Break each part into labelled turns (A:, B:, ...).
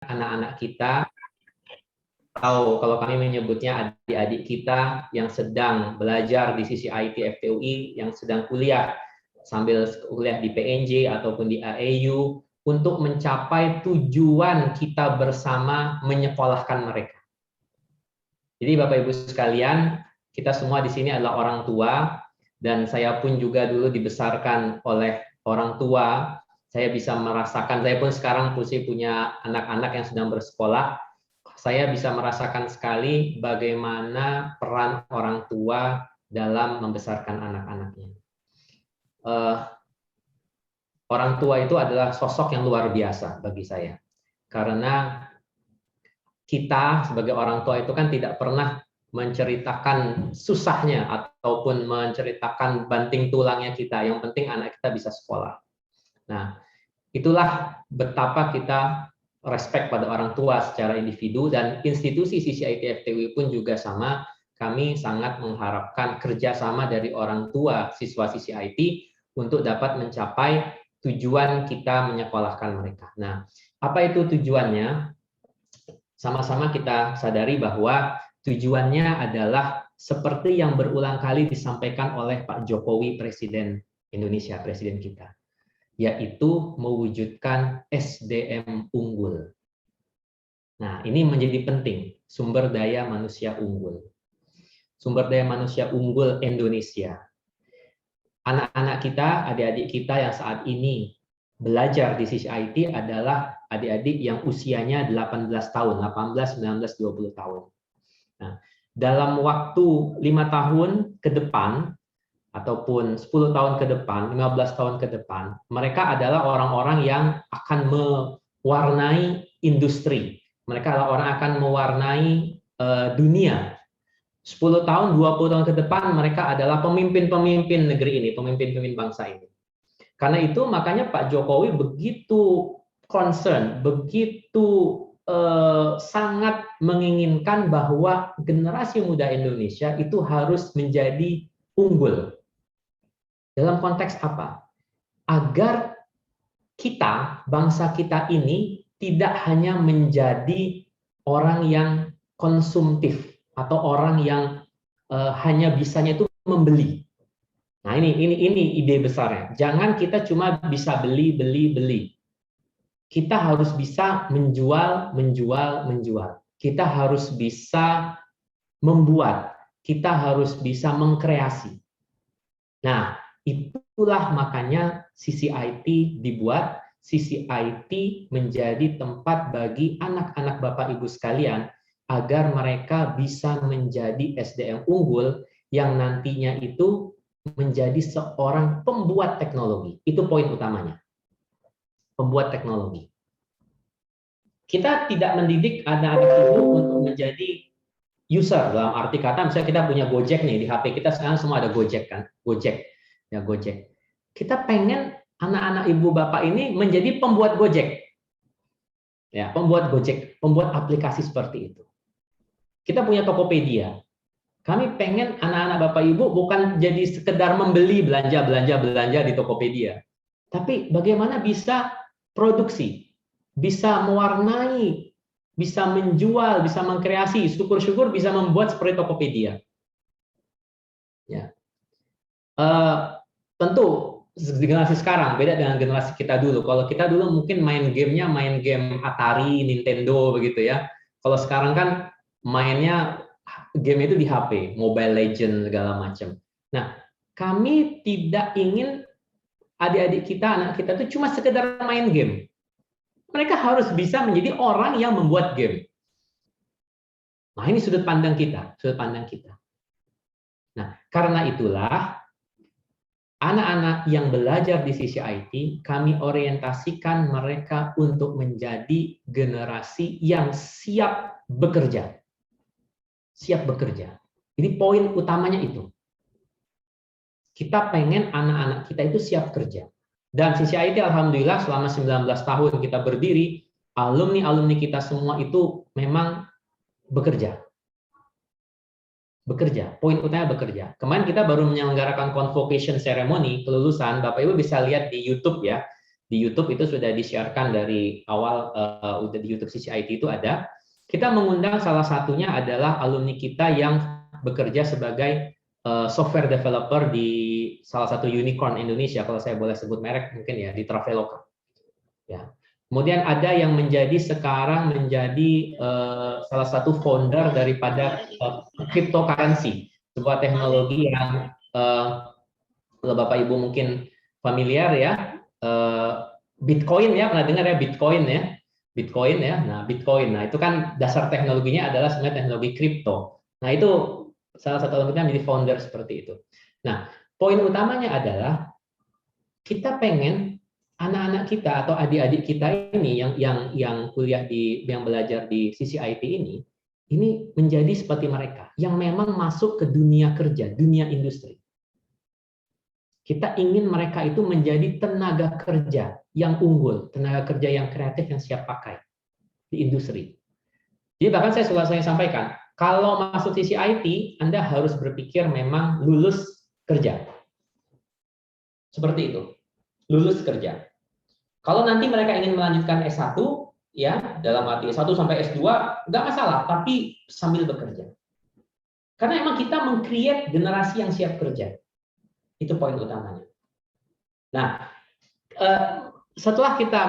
A: anak-anak kita, atau kalau kami menyebutnya adik-adik kita yang sedang belajar di sisi IT FTUI, yang sedang kuliah sambil kuliah di PNJ ataupun di AEU, untuk mencapai tujuan kita bersama menyekolahkan mereka. Jadi Bapak Ibu sekalian, kita semua di sini adalah orang tua, dan saya pun juga dulu dibesarkan oleh orang tua. Saya bisa merasakan, saya pun sekarang punya anak-anak yang sedang bersekolah. Saya bisa merasakan sekali bagaimana peran orang tua dalam membesarkan anak-anaknya. Orang tua itu adalah sosok yang luar biasa bagi saya, karena kita sebagai orang tua itu kan tidak pernah menceritakan susahnya ataupun menceritakan banting tulangnya kita. Yang penting anak kita bisa sekolah. Nah, itulah betapa kita respect pada orang tua secara individu, dan institusi CCIT FTUI pun juga sama. Kami sangat mengharapkan kerjasama dari orang tua siswa CCIT untuk dapat mencapai tujuan kita menyekolahkan mereka. Nah, apa itu tujuannya? Sama-sama kita sadari bahwa tujuannya adalah seperti yang berulang kali disampaikan oleh Pak Jokowi, Presiden Indonesia, Presiden kita, yaitu mewujudkan SDM unggul. Nah, ini menjadi penting, sumber daya manusia unggul. Sumber daya manusia unggul Indonesia. Anak-anak kita, adik-adik kita yang saat ini belajar di sisi IT adalah adik-adik yang usianya 18 tahun, 18, 19, 20 tahun. Nah, dalam waktu 5 tahun ke depan, ataupun 10 tahun ke depan, 15 tahun ke depan, mereka adalah orang-orang yang akan mewarnai industri. Mereka adalah orang akan mewarnai dunia. 10 tahun, 20 tahun ke depan, mereka adalah pemimpin-pemimpin negeri ini, pemimpin-pemimpin bangsa ini. Karena itu makanya Pak Jokowi begitu concern, begitu sangat menginginkan bahwa generasi muda Indonesia itu harus menjadi unggul. Dalam konteks apa? Agar kita, bangsa kita ini tidak hanya menjadi orang yang konsumtif atau orang yang hanya bisanya itu membeli. Nah, ini ide besarnya. Jangan kita cuma bisa beli. Kita harus bisa menjual. Kita harus bisa membuat. Kita harus bisa mengkreasi. Nah, itulah makanya sisi IT dibuat. Sisi IT menjadi tempat bagi anak-anak Bapak Ibu sekalian agar mereka bisa menjadi SDM unggul yang nantinya itu menjadi seorang pembuat teknologi. Itu poin utamanya. Pembuat teknologi. Kita tidak mendidik anak-anak ibu untuk menjadi user, dalam arti kata misalnya kita punya Gojek nih di HP kita sekarang semua ada Gojek kan, Gojek. Kita pengen anak-anak ibu bapak ini menjadi pembuat Gojek. Ya, pembuat Gojek, pembuat aplikasi seperti itu. Kita punya Tokopedia. Kami pengen anak-anak Bapak Ibu bukan jadi sekedar membeli belanja di Tokopedia. Tapi bagaimana bisa produksi, bisa mewarnai, bisa menjual, bisa mengkreasi, syukur-syukur bisa membuat seperti Tokopedia. Ya. Tentu generasi sekarang beda dengan generasi kita dulu. Kalau kita dulu mungkin main game Atari, Nintendo begitu ya. Kalau sekarang kan mainnya game itu di HP, Mobile Legends segala macam. Nah, kami tidak ingin adik-adik kita, anak kita itu cuma sekedar main game. Mereka harus bisa menjadi orang yang membuat game. Nah, ini sudut pandang kita. Nah, karena itulah anak-anak yang belajar di sisi IT, kami orientasikan mereka untuk menjadi generasi yang siap bekerja. Siap bekerja. Jadi poin utamanya itu. Kita pengen anak-anak kita itu siap kerja. Dan sisi IT alhamdulillah selama 19 tahun kita berdiri, alumni-alumni kita semua itu memang bekerja. Poin utamanya bekerja. Kemarin kita baru menyelenggarakan convocation ceremony, kelulusan, Bapak Ibu bisa lihat di YouTube ya. di YouTube itu sudah di-sharekan dari awal, udah di YouTube CCIT itu ada. Kita mengundang salah satunya adalah alumni kita yang bekerja sebagai software developer di salah satu unicorn Indonesia, kalau saya boleh sebut merek mungkin ya, di Traveloka. Ya. Kemudian ada yang sekarang menjadi salah satu founder daripada cryptocurrency, sebuah teknologi yang kalau Bapak Ibu mungkin familiar ya, Bitcoin ya, pernah dengar ya Bitcoin ya? Bitcoin ya. Nah, Bitcoin. Nah, itu kan dasar teknologinya adalah sebenarnya teknologi kripto. Nah, itu salah satu alumni menjadi founder seperti itu. Nah, poin utamanya adalah kita pengen anak-anak kita atau adik-adik kita ini yang kuliah yang belajar di CCIT ini menjadi seperti mereka yang memang masuk ke dunia kerja, dunia industri. Kita ingin mereka itu menjadi tenaga kerja yang unggul, tenaga kerja yang kreatif, yang siap pakai di industri. Jadi bahkan saya selalu sampaikan, kalau masuk CCIT, Anda harus berpikir memang lulus kerja. Seperti itu, lulus kerja. Kalau nanti mereka ingin melanjutkan S1, ya dalam arti S1 sampai S2, nggak masalah, tapi sambil bekerja. Karena emang kita meng-create generasi yang siap kerja. Itu poin utamanya. Nah,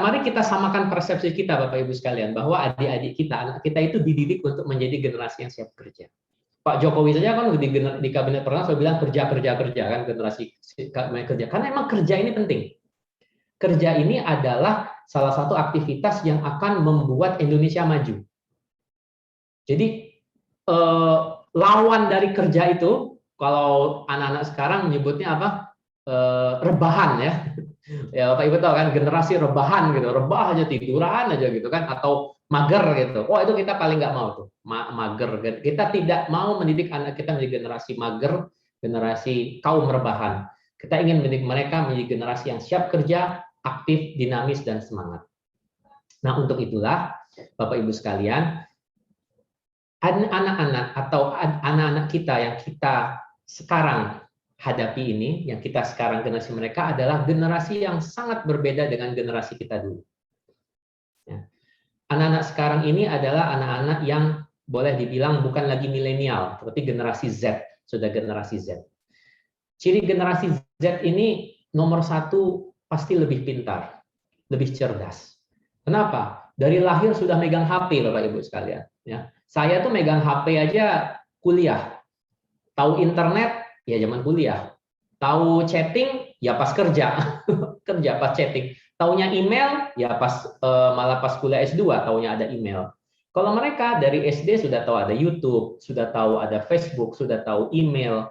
A: mari kita samakan persepsi kita, Bapak Ibu sekalian, bahwa adik-adik kita, anak kita itu dididik untuk menjadi generasi yang siap kerja. Pak Jokowi saja kan di kabinet pernah saya bilang kerja kan, generasi kerja. Karena emang kerja ini penting. Kerja ini adalah salah satu aktivitas yang akan membuat Indonesia maju. Jadi lawan dari kerja itu, kalau anak-anak sekarang menyebutnya apa? Rebahan ya. Ya Bapak Ibu tahu kan, generasi rebahan gitu, rebah aja, tiduran aja gitu kan, atau mager gitu. Oh, itu kita paling nggak mau tuh, mager. Kita tidak mau mendidik anak kita menjadi generasi mager, generasi kaum rebahan. Kita ingin mendidik mereka menjadi generasi yang siap kerja, aktif, dinamis, dan semangat. Nah, untuk itulah Bapak Ibu sekalian, anak-anak atau anak-anak kita yang kita sekarang hadapi ini, yang kita sekarang generasi mereka adalah generasi yang sangat berbeda dengan generasi kita dulu. Anak-anak sekarang ini adalah anak-anak yang boleh dibilang bukan lagi milenial, seperti generasi Z, sudah generasi Z. Ciri generasi Z ini nomor satu pasti lebih pintar, lebih cerdas. Kenapa? Dari lahir sudah megang HP, Bapak Ibu sekalian. Ya, saya tuh megang HP aja kuliah, tahu internet ya zaman kuliah, tahu chatting ya pas kerja, kerja pas chatting, taunya email ya pas malah pas kuliah S2 taunya ada email. Kalau mereka dari SD sudah tahu ada YouTube, sudah tahu ada Facebook, sudah tahu email,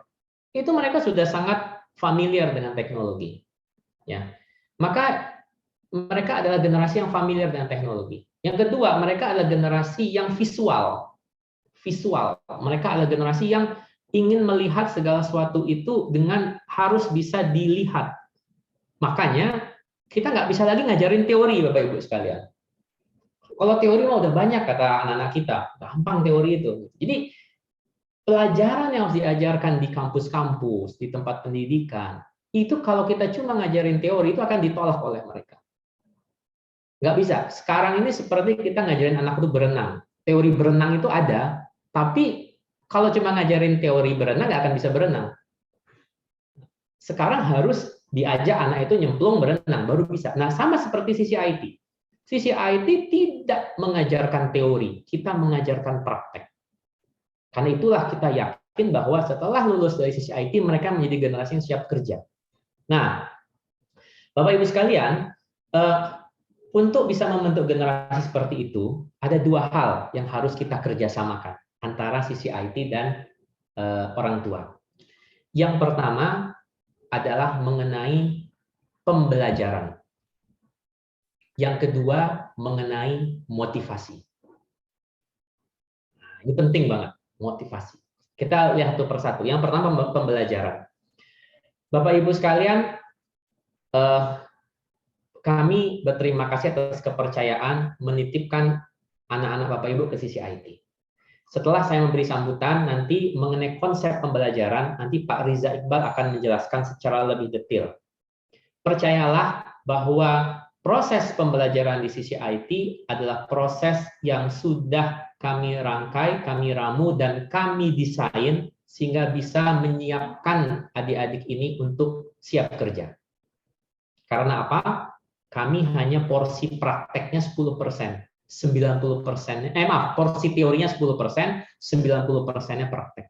A: itu mereka sudah sangat familiar dengan teknologi. Ya, maka mereka adalah generasi yang familiar dengan teknologi. Yang kedua, mereka adalah generasi yang visual. Mereka adalah generasi yang ingin melihat segala sesuatu itu dengan harus bisa dilihat. Makanya kita nggak bisa lagi ngajarin teori, Bapak Ibu sekalian. Kalau teori mah udah banyak kata anak-anak kita, gampang teori itu. Jadi pelajaran yang harus diajarkan di kampus-kampus, di tempat pendidikan, itu kalau kita cuma ngajarin teori itu akan ditolak oleh mereka. Nggak bisa. Sekarang ini seperti kita ngajarin anak itu berenang. Teori berenang itu ada, tapi kalau cuma ngajarin teori berenang nggak akan bisa berenang. Sekarang harus diajak anak itu nyemplung berenang baru bisa. Nah, sama seperti CCIT. CCIT tidak mengajarkan teori, kita mengajarkan praktek. Karena itulah kita yakin bahwa setelah lulus dari CCIT mereka menjadi generasi yang siap kerja. Nah, Bapak Ibu sekalian, untuk bisa membentuk generasi seperti itu, ada dua hal yang harus kita kerjasamakan antara CCIT dan orang tua. Yang pertama adalah mengenai pembelajaran. Yang kedua mengenai motivasi. Nah, ini penting banget, motivasi. Kita lihat satu persatu. Yang pertama pembelajaran. Bapak Ibu sekalian, kami berterima kasih atas kepercayaan menitipkan anak-anak Bapak Ibu ke CCIT. Setelah saya memberi sambutan, nanti mengenai konsep pembelajaran, nanti Pak Riza Iqbal akan menjelaskan secara lebih detail. Percayalah bahwa proses pembelajaran di sisi IT adalah proses yang sudah kami rangkai, kami ramu, dan kami desain sehingga bisa menyiapkan adik-adik ini untuk siap kerja. Karena apa? Kami hanya porsi prakteknya 10%. 90%, porsi teorinya 10%, 90%-nya praktek.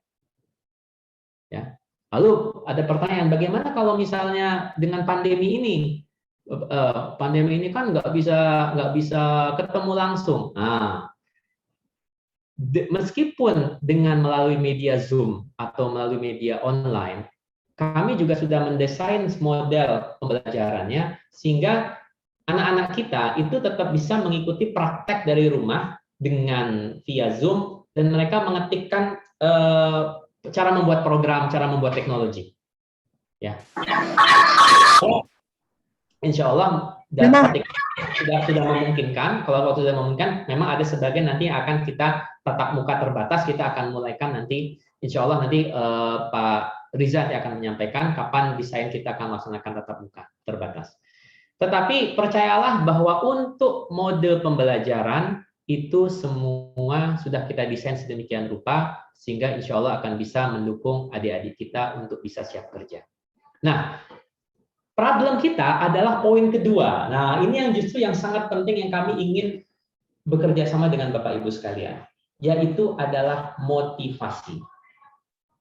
A: Ya. Lalu ada pertanyaan, bagaimana kalau misalnya dengan pandemi ini? Pandemi ini kan nggak bisa ketemu langsung. Nah, meskipun dengan melalui media Zoom atau melalui media online, kami juga sudah mendesain model pembelajarannya sehingga anak-anak kita itu tetap bisa mengikuti praktek dari rumah dengan via Zoom dan mereka mengetikkan cara membuat program, cara membuat teknologi. Ya. Insya Allah sudah memungkinkan. Kalau waktu sudah memungkinkan, memang ada sebagian nanti akan kita tatap muka terbatas. Kita akan mulaikan nanti, Insya Allah nanti Pak Riza akan menyampaikan kapan desain kita akan melaksanakan tatap muka terbatas. Tetapi percayalah bahwa untuk mode pembelajaran itu semua sudah kita desain sedemikian rupa sehingga insya Allah akan bisa mendukung adik-adik kita untuk bisa siap kerja. Nah, problem kita adalah poin kedua. Nah, ini yang justru yang sangat penting yang kami ingin bekerja sama dengan Bapak Ibu sekalian, yaitu adalah motivasi.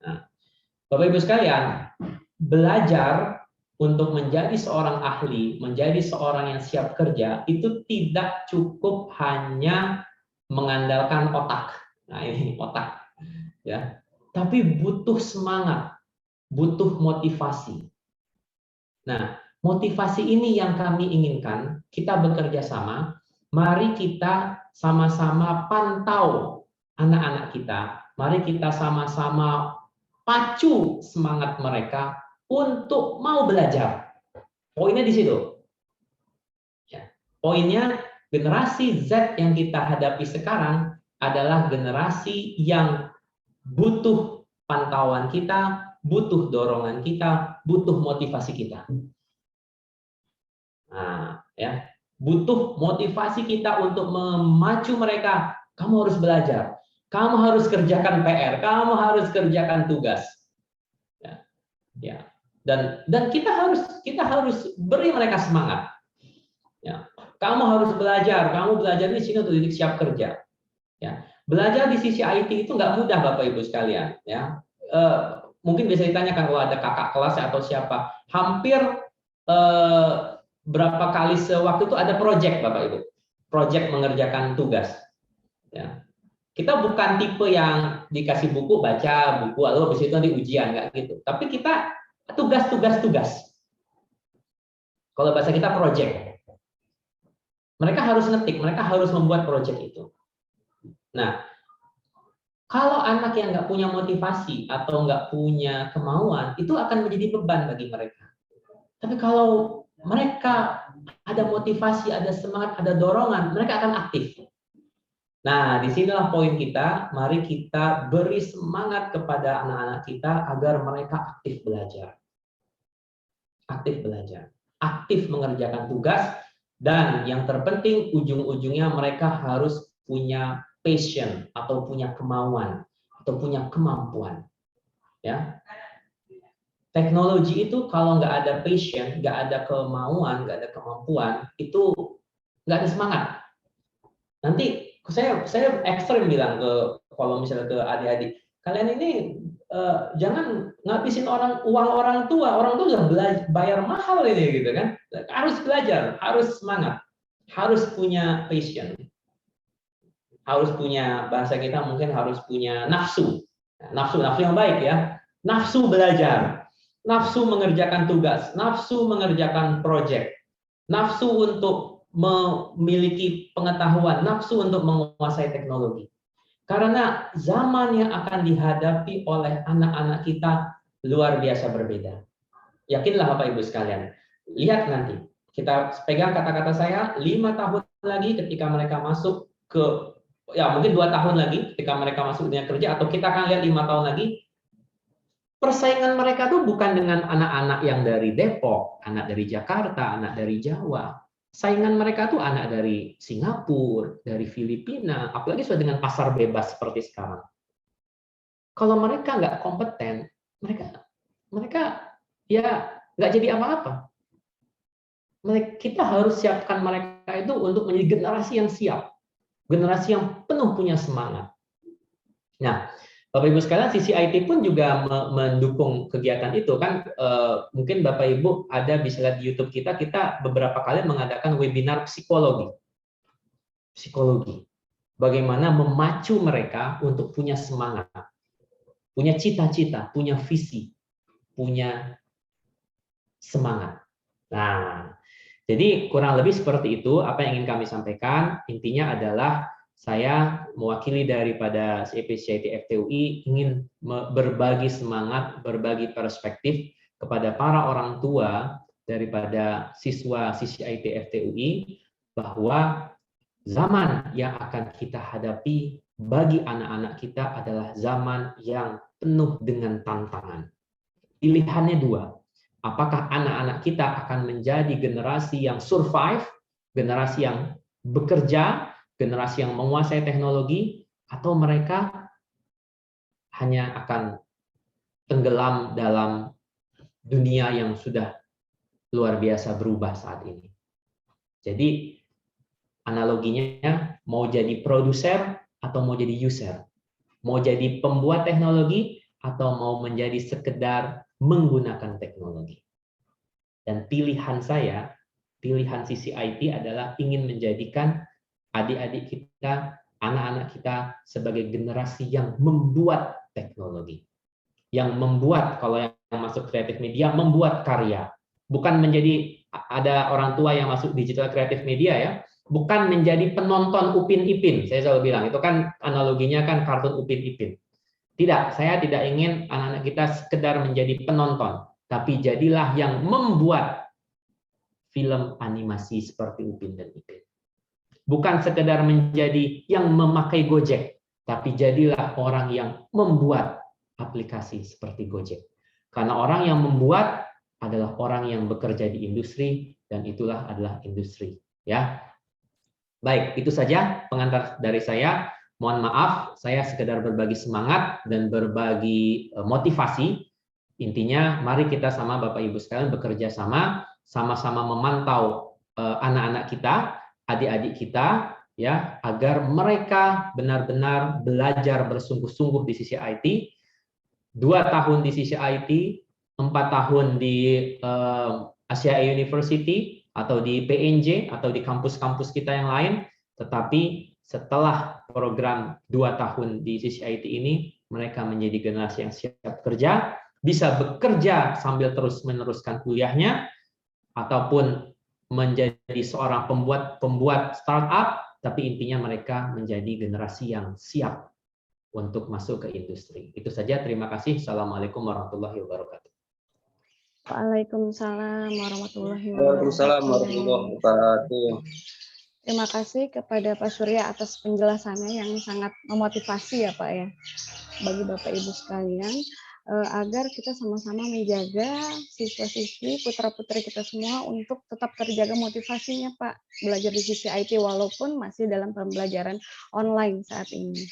A: Nah, Bapak Ibu sekalian, belajar untuk menjadi seorang ahli, menjadi seorang yang siap kerja, itu tidak cukup hanya mengandalkan otak. Nah, ini otak. Ya. Tapi butuh semangat, butuh motivasi. Nah, motivasi ini yang kami inginkan, kita bekerja sama, mari kita sama-sama pantau anak-anak kita, mari kita sama-sama pacu semangat mereka untuk mau belajar. Poinnya di situ. Ya. Poinnya generasi Z yang kita hadapi sekarang adalah generasi yang butuh pantauan kita, butuh dorongan kita, butuh motivasi kita. Nah, ya, butuh motivasi kita untuk memacu mereka. Kamu harus belajar, kamu harus kerjakan PR, kamu harus kerjakan tugas. Ya, ya. Dan kita harus beri mereka semangat. Ya. Kamu harus belajar, kamu belajar di sini untuk siap kerja. Ya. Belajar di sisi IT itu nggak mudah Bapak Ibu sekalian. Ya. Mungkin bisa ditanyakan kalau ada kakak kelas atau siapa. Hampir berapa kali sewaktu itu ada proyek Bapak Ibu. Proyek mengerjakan tugas. Ya. Kita bukan tipe yang dikasih buku, baca buku, lalu habis itu nanti ujian, nggak gitu. Tapi kita tugas. Kalau bahasa kita project. Mereka harus ngetik, mereka harus membuat project itu. Nah, kalau anak yang nggak punya motivasi atau nggak punya kemauan, itu akan menjadi beban bagi mereka. Tapi kalau mereka ada motivasi, ada semangat, ada dorongan, mereka akan aktif. Nah, disinilah poin kita. Mari kita beri semangat kepada anak-anak kita agar mereka aktif belajar. Aktif belajar, aktif mengerjakan tugas, dan yang terpenting ujung-ujungnya mereka harus punya passion atau punya kemauan atau punya kemampuan. Ya, teknologi itu kalau nggak ada passion, nggak ada kemauan, nggak ada kemampuan, itu nggak ada semangat. Nanti saya ekstrem bilang kalau misalnya ke adik-adik, kalian ini jangan ngabisin uang orang tua sudah bayar mahal ini gitu kan. Harus belajar, harus semangat, harus punya passion, harus punya, bahasa kita mungkin harus punya nafsu yang baik ya, nafsu belajar, nafsu mengerjakan tugas, nafsu mengerjakan proyek, nafsu untuk memiliki pengetahuan, nafsu untuk menguasai teknologi. Karena zaman yang akan dihadapi oleh anak-anak kita luar biasa berbeda. Yakinlah Bapak Ibu sekalian. Lihat nanti, kita pegang kata-kata saya, 5 tahun lagi ketika mereka masuk ke, ya mungkin 2 tahun lagi ketika mereka masuk dunia kerja, atau kita akan lihat 5 tahun lagi, persaingan mereka tuh bukan dengan anak-anak yang dari Depok, anak dari Jakarta, anak dari Jawa. saingan mereka tuh anak dari Singapura, dari Filipina, apalagi sudah dengan pasar bebas seperti sekarang. Kalau mereka nggak kompeten, mereka ya nggak jadi apa-apa. Kita harus siapkan mereka itu untuk menjadi generasi yang siap, generasi yang penuh punya semangat. Nah, Bapak Ibu sekalian, sisi IT pun juga mendukung kegiatan itu kan. Mungkin Bapak Ibu ada bisa lihat di YouTube kita beberapa kali mengadakan webinar psikologi. Bagaimana memacu mereka untuk punya semangat, punya cita-cita, punya visi, punya semangat. Nah, jadi kurang lebih seperti itu apa yang ingin kami sampaikan. Intinya adalah saya mewakili daripada CIT FTUI ingin berbagi semangat, berbagi perspektif kepada para orang tua daripada siswa-siswi IT FTUI bahwa zaman yang akan kita hadapi bagi anak-anak kita adalah zaman yang penuh dengan tantangan. Pilihannya dua. Apakah anak-anak kita akan menjadi generasi yang survive, generasi yang bekerja, generasi yang menguasai teknologi, atau mereka hanya akan tenggelam dalam dunia yang sudah luar biasa berubah saat ini. Jadi analoginya mau jadi produser atau mau jadi user, mau jadi pembuat teknologi atau mau menjadi sekedar menggunakan teknologi. Dan pilihan saya, pilihan sisi IT adalah ingin menjadikan adik-adik kita, anak-anak kita sebagai generasi yang membuat teknologi. Yang membuat, kalau yang masuk kreatif media, membuat karya. Bukan menjadi, ada orang tua yang masuk digital kreatif media ya, bukan menjadi penonton Upin Ipin. Saya selalu bilang, itu kan analoginya kan kartun Upin Ipin. Tidak, saya tidak ingin anak-anak kita sekedar menjadi penonton, tapi jadilah yang membuat film animasi seperti Upin dan Ipin. Bukan sekedar menjadi yang memakai Gojek, tapi jadilah orang yang membuat aplikasi seperti Gojek. Karena orang yang membuat adalah orang yang bekerja di industri, dan itulah adalah industri. Ya, baik, itu saja pengantar dari saya. Mohon maaf, saya sekedar berbagi semangat dan berbagi motivasi. Intinya, mari kita sama Bapak Ibu sekalian bekerja sama-sama memantau anak-anak kita, adik-adik kita, ya, agar mereka benar-benar belajar bersungguh-sungguh di sisi IT. 2 tahun di sisi IT, 4 tahun di Asia University atau di PNJ atau di kampus-kampus kita yang lain. Tetapi setelah program 2 tahun di sisi IT ini, mereka menjadi generasi yang siap kerja, bisa bekerja sambil terus meneruskan kuliahnya, ataupun menjadi seorang pembuat startup, tapi intinya mereka menjadi generasi yang siap untuk masuk ke industri. Itu saja, terima kasih. Assalamualaikum warahmatullahi wabarakatuh.
B: Waalaikumsalam warahmatullahi
C: Waalaikumsalam warahmatullahi wabarakatuh.
B: Terima kasih kepada Pak Surya atas penjelasannya yang sangat memotivasi ya Pak ya, bagi Bapak Ibu sekalian, agar kita sama-sama menjaga siswa-siswi, putra-putri kita semua untuk tetap terjaga motivasinya Pak, belajar di sisi IT walaupun masih dalam pembelajaran online saat ini.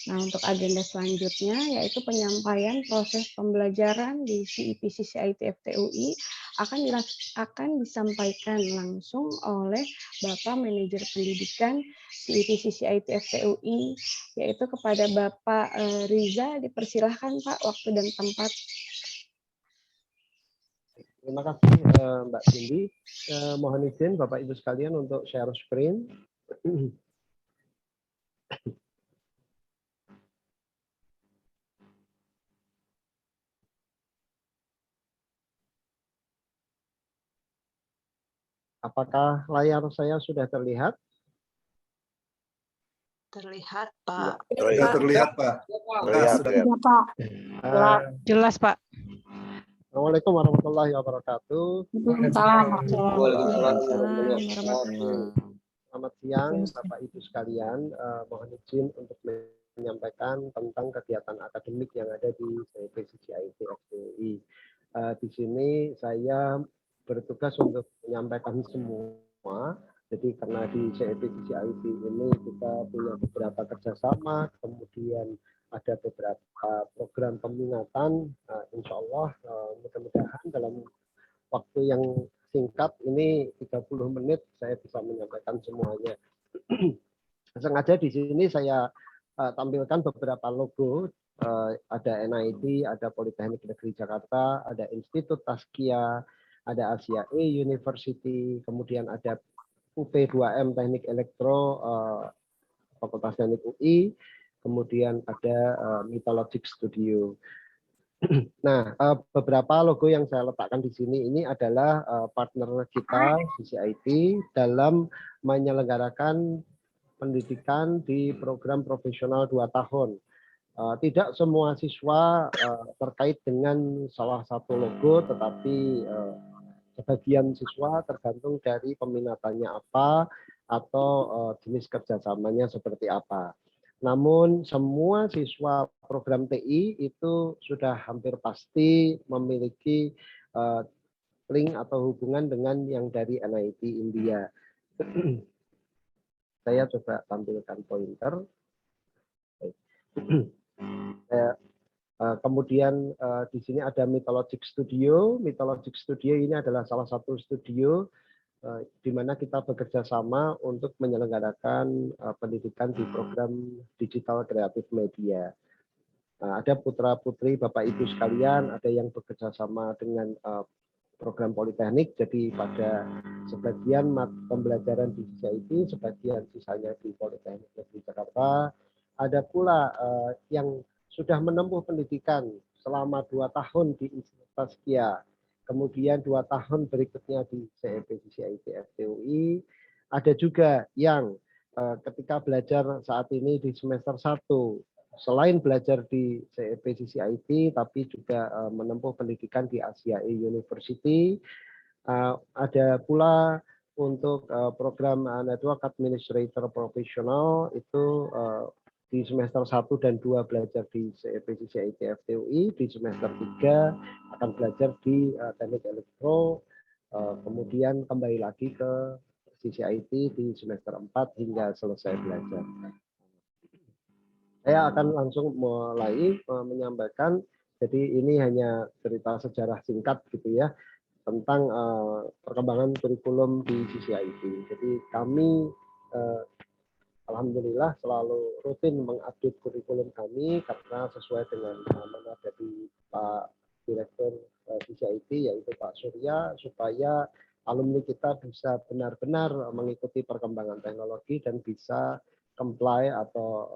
B: Nah, untuk agenda selanjutnya yaitu penyampaian proses pembelajaran di CIP CCIT FTUI akan disampaikan langsung oleh Bapak Manajer Pendidikan CIP CCIT FTUI, yaitu kepada Bapak Riza. Dipersilahkan Pak, waktu dan tempat.
C: Terima kasih Mbak Cindy. Mohon izin Bapak Ibu sekalian untuk share screen. Apakah layar saya sudah terlihat?
D: Terlihat, Pak.
E: Ya, terlihat, Pak.
D: Terlihat, Pak. Jelas, Pak.
C: Assalamualaikum warahmatullahi wabarakatuh. Selamat siang, Bapak Ibu sekalian. Mohon izin untuk menyampaikan tentang kegiatan akademik yang ada di CIP FTUI. Di sini saya bertugas untuk menyampaikan semua semua. Jadi karena di CEP CCIP ini kita punya beberapa kerjasama, kemudian ada beberapa program peminatan, insya Allah mudah-mudahan dalam waktu yang singkat ini 30 menit saya bisa menyampaikan semuanya. Sengaja di sini saya tampilkan beberapa logo, ada NIT, ada Politeknik Negeri Jakarta, ada Institut Taskia, ada Asia E University, kemudian ada UP2M Teknik Elektro, Fakultas Teknik UI, kemudian ada Mythologic Studio. Nah, beberapa logo yang saya letakkan di sini ini adalah partner kita CCIP dalam menyelenggarakan pendidikan di program profesional 2 tahun. Tidak semua siswa terkait dengan salah satu logo, tetapi sebagian siswa tergantung dari peminatannya apa atau jenis kerjasamanya seperti apa. Namun semua siswa program TI itu sudah hampir pasti memiliki link atau hubungan dengan yang dari NIT India. Saya coba tampilkan pointer. Kemudian di sini ada Mythologic Studio. Mythologic Studio ini adalah salah satu studio di mana kita bekerja sama untuk menyelenggarakan pendidikan di program digital kreatif media. Ada putra-putri Bapak Ibu sekalian, ada yang bekerja sama dengan program Politeknik, jadi pada sebagian pembelajaran di CCIP, sebagian sisanya di Politeknik Negeri Jakarta. Ada pula yang sudah menempuh pendidikan selama 2 tahun di Institut Taskia, kemudian 2 tahun berikutnya di CEP CCIP FTUI. Ada juga yang ketika belajar saat ini di semester 1, selain belajar di CEP CCIP, tapi juga menempuh pendidikan di Asia E University. Ada pula untuk program Network Administrator Professional itu di semester 1 dan 2 belajar di CEP CCIP FTUI, di semester 3 akan belajar di Teknik Elektro, kemudian kembali lagi ke CCIP di semester 4 hingga selesai belajar. Saya akan langsung mulai menyampaikan, jadi ini hanya cerita sejarah singkat gitu ya, tentang perkembangan kurikulum di CCIP. Jadi kami alhamdulillah selalu rutin mengupdate kurikulum kami karena sesuai dengan amanah dari Pak Direktur CCIP yaitu Pak Surya, supaya alumni kita bisa benar-benar mengikuti perkembangan teknologi dan bisa comply atau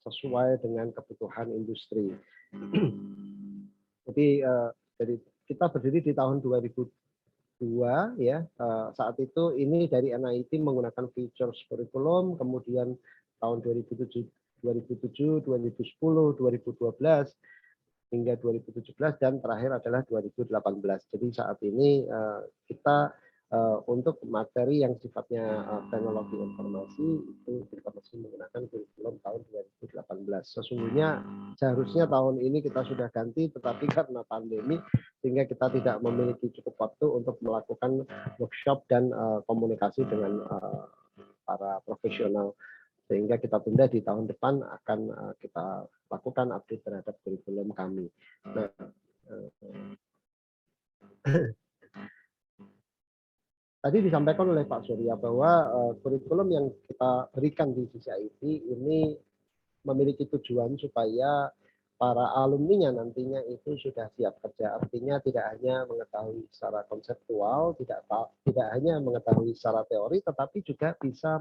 C: sesuai dengan kebutuhan industri. Jadi kita berdiri di tahun 2002 ya, saat itu ini dari NIT menggunakan features kurikulum, kemudian tahun 2007, 2010, 2012 hingga 2017 dan terakhir adalah 2018. Jadi saat ini kita untuk materi yang sifatnya teknologi informasi itu kita masih menggunakan kurikulum tahun 2018. Sesungguhnya seharusnya tahun ini kita sudah ganti, tetapi karena pandemi sehingga kita tidak memiliki cukup waktu untuk melakukan workshop dan komunikasi dengan para profesional, sehingga kita tunda di tahun depan akan kita lakukan update terhadap kurikulum kami. Nah, tadi disampaikan oleh Pak Surya bahwa kurikulum yang kita berikan di CCIP ini memiliki tujuan supaya para alumninya nantinya itu sudah siap kerja. Artinya tidak hanya mengetahui secara konseptual, tidak hanya mengetahui secara teori, tetapi juga bisa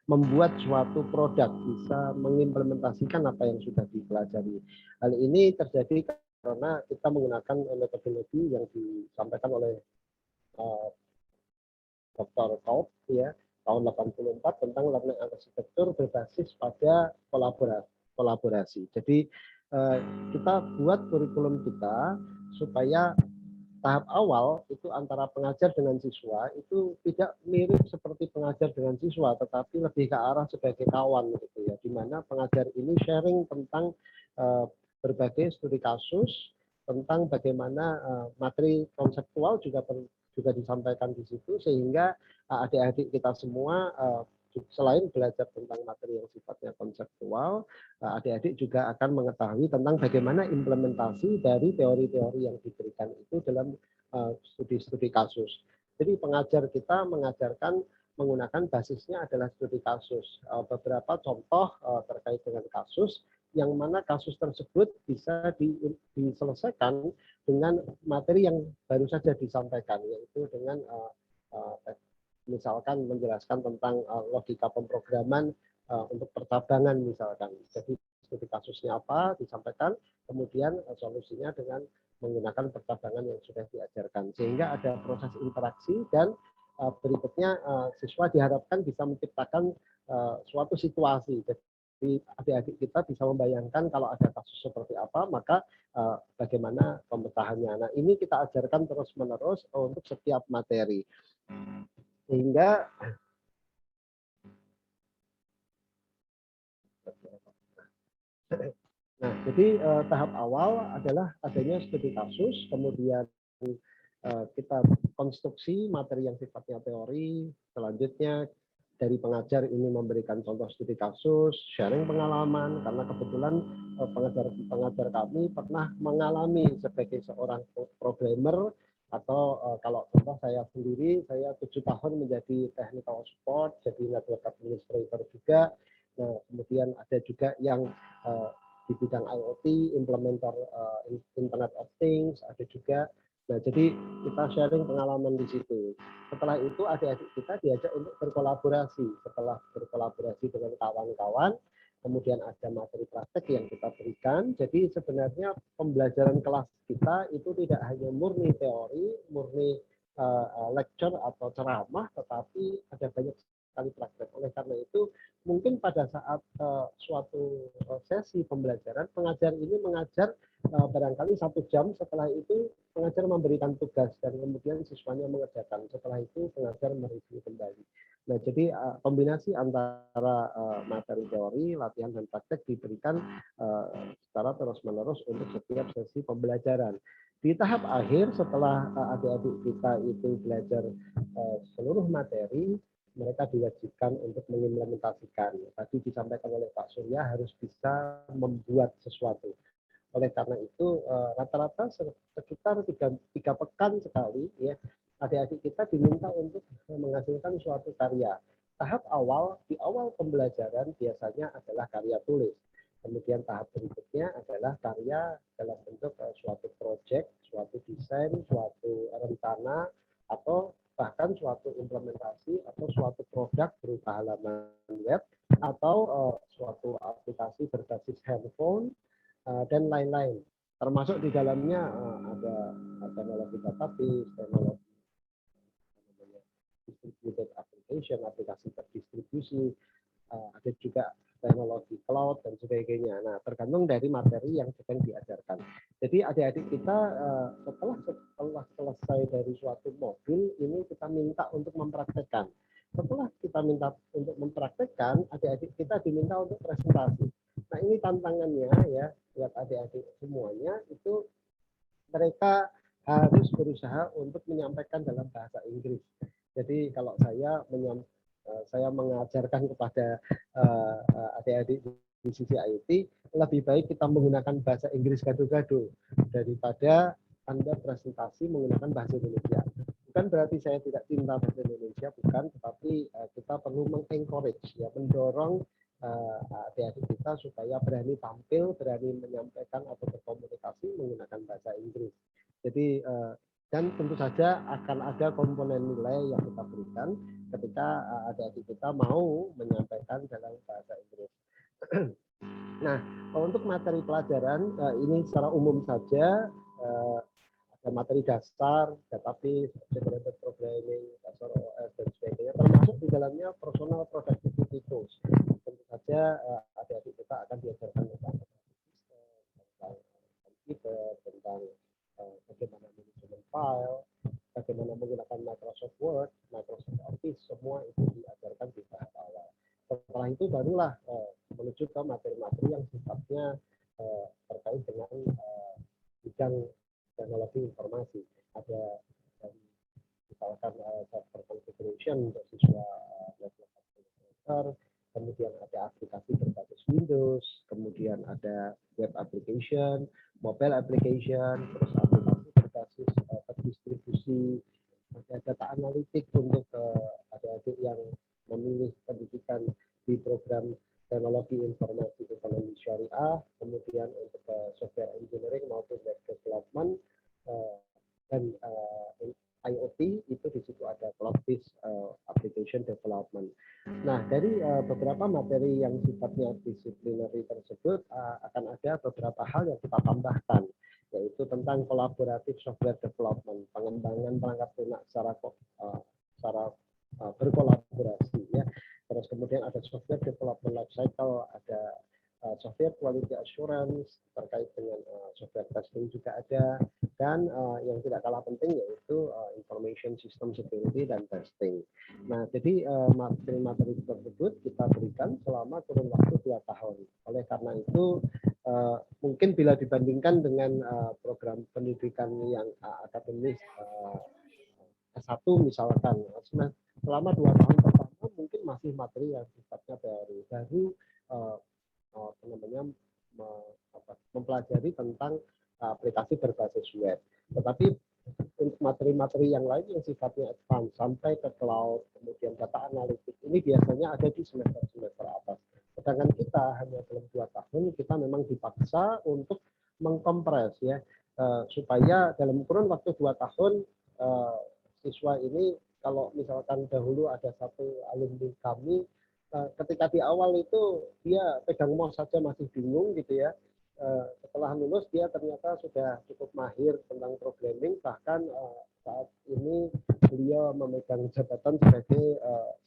C: membuat suatu produk, bisa mengimplementasikan apa yang sudah dipelajari. Hal ini terjadi karena kita menggunakan metodologi yang disampaikan oleh Dr. Kaup ya tahun 84 tentang learning arsitektur berbasis pada kolaborasi. Jadi kita buat kurikulum kita supaya tahap awal itu antara pengajar dengan siswa itu tidak mirip seperti pengajar dengan siswa, tetapi lebih ke arah sebagai kawan gitu ya, di mana pengajar ini sharing tentang berbagai studi kasus, tentang bagaimana materi konseptual juga juga disampaikan di situ, sehingga adik-adik kita semua selain belajar tentang materi yang sifatnya konseptual, adik-adik juga akan mengetahui tentang bagaimana implementasi dari teori-teori yang diberikan itu dalam studi-studi kasus. Jadi pengajar kita mengajarkan menggunakan basisnya adalah studi kasus. Beberapa contoh terkait dengan kasus, yang mana kasus tersebut bisa diselesaikan dengan materi yang baru saja disampaikan, yaitu dengan misalkan menjelaskan tentang logika pemrograman untuk percabangan misalkan. Jadi studi kasusnya apa disampaikan, kemudian solusinya dengan menggunakan percabangan yang sudah diajarkan, sehingga ada proses interaksi dan berikutnya siswa diharapkan bisa menciptakan suatu situasi. Jadi adik-adik kita bisa membayangkan kalau ada kasus seperti apa, maka bagaimana pemecahannya. Nah, ini kita ajarkan terus-menerus untuk setiap materi. Sehingga jadi tahap awal adalah adanya studi kasus, kemudian kita konstruksi materi yang sifatnya teori, selanjutnya dari pengajar ini memberikan contoh studi kasus, sharing pengalaman, karena kebetulan pengajar kami pernah mengalami sebagai seorang programmer, atau kalau contoh saya sendiri, saya 7 tahun menjadi technical support, jadi network administrator juga. Nah, kemudian ada juga yang di bidang IoT, implementer Internet of Things, ada juga. Nah, jadi kita sharing pengalaman di situ. Setelah itu adik-adik kita diajak untuk berkolaborasi. Setelah berkolaborasi dengan kawan-kawan, kemudian ada materi praktek yang kita berikan. Jadi sebenarnya pembelajaran kelas kita itu tidak hanya murni teori, murni lecture atau ceramah, tetapi ada banyak sekali praktek. Oleh karena itu, mungkin pada saat suatu sesi pembelajaran, pengajar ini mengajar barangkali 1 jam, setelah itu pengajar memberikan tugas dan kemudian siswanya mengerjakan. Setelah itu pengajar mereview kembali. Nah, jadi kombinasi antara materi teori, latihan dan praktek diberikan secara terus-menerus untuk setiap sesi pembelajaran. Di tahap akhir, setelah adik-adik kita itu belajar seluruh materi, mereka diwajibkan untuk mengimplementasikan. Tadi disampaikan oleh Pak Surya, harus bisa membuat sesuatu. Oleh karena itu rata-rata sekitar 3 pekan sekali ya, adik-adik kita diminta untuk menghasilkan suatu karya. Tahap awal, di awal pembelajaran biasanya adalah karya tulis. Kemudian tahap berikutnya adalah karya dalam bentuk suatu proyek, suatu desain, suatu rencana, atau bahkan suatu implementasi atau suatu produk berupa halaman web, atau suatu aplikasi berbasis handphone, dan lain-lain. Termasuk di dalamnya ada teknologi database, teknologi distributed application, aplikasi terdistribusi, ada juga teknologi cloud dan sebagainya. Nah, tergantung dari materi yang sedang diajarkan. Jadi adik-adik kita setelah selesai dari suatu modul ini, kita minta untuk mempraktekkan. Setelah kita minta untuk mempraktekkan, adik-adik kita diminta untuk presentasi. Nah, ini tantangannya ya buat adik-adik semuanya, itu mereka harus berusaha untuk menyampaikan dalam bahasa Inggris. Jadi kalau saya mengajarkan kepada adik-adik di sisi IT, lebih baik kita menggunakan bahasa Inggris gaduh-gaduh daripada Anda presentasi menggunakan bahasa Indonesia. Bukan berarti saya tidak cinta bahasa Indonesia, bukan, tetapi kita perlu mengencourage, ya, mendorong adik-adik kita supaya berani tampil, berani menyampaikan atau berkomunikasi menggunakan bahasa Inggris. Jadi dan tentu saja akan ada komponen nilai yang kita berikan ketika adik-adik kita mau menyampaikan dalam bahasa Inggris. Nah, untuk materi pelajaran ini secara umum saja, ada materi dasar, database, integrated programming, dasar OS dan sebagainya, termasuk di dalamnya personal productivity tools. Tentu saja adik-adik kita akan diajarkan tentang komputer, tentang bagaimana manajemen file, bagaimana menggunakan Microsoft Word, Microsoft Office, semua itu diajarkan di tahap awal. Setelah itu barulah menuju ke materi-materi yang sifatnya terkait dengan bidang teknologi informasi. Ada dari misalkan server configuration untuk siswa network administrator, kemudian ada aplikasi berbasis Windows, kemudian ada web application, mobile application, terus aplikasi berbasis terdistribusi, ada data analitik untuk adik-adik yang memilih pendidikan di program teknologi informasi ekonomi syariah, kemudian untuk software engineering maupun web development, dan IoT itu di situ ada cloud-based application development. Nah, dari beberapa materi yang sifatnya disciplinary tersebut akan ada beberapa hal yang kita tambahkan, yaitu tentang collaborative software development, pengembangan perangkat lunak secara berkolaborasi ya. Terus kemudian ada software development life cycle, ada software quality assurance terkait dengan software testing juga ada, dan yang tidak kalah penting yaitu information system security dan testing. Nah, jadi materi-materi tersebut kita berikan selama kurun waktu 2 tahun. Oleh karena itu mungkin bila dibandingkan dengan program pendidikan yang akademis S1 misalkan, selama 2 tahun pertama mungkin masih materi yang sifatnya baru mempelajari tentang aplikasi berbasis web. Tetapi untuk materi-materi yang lain yang sifatnya advance sampai ke cloud, kemudian data analitik, ini biasanya ada di semester-semester atas. Sedangkan kita hanya dalam 2 tahun, kita memang dipaksa untuk mengkompres ya, supaya dalam kurun waktu 2 tahun siswa ini, kalau misalkan dahulu ada satu alumni kami, ketika di awal itu dia pegang mouse saja masih bingung gitu ya. Setelah lulus dia ternyata sudah cukup mahir tentang programming, bahkan saat ini beliau memegang jabatan sebagai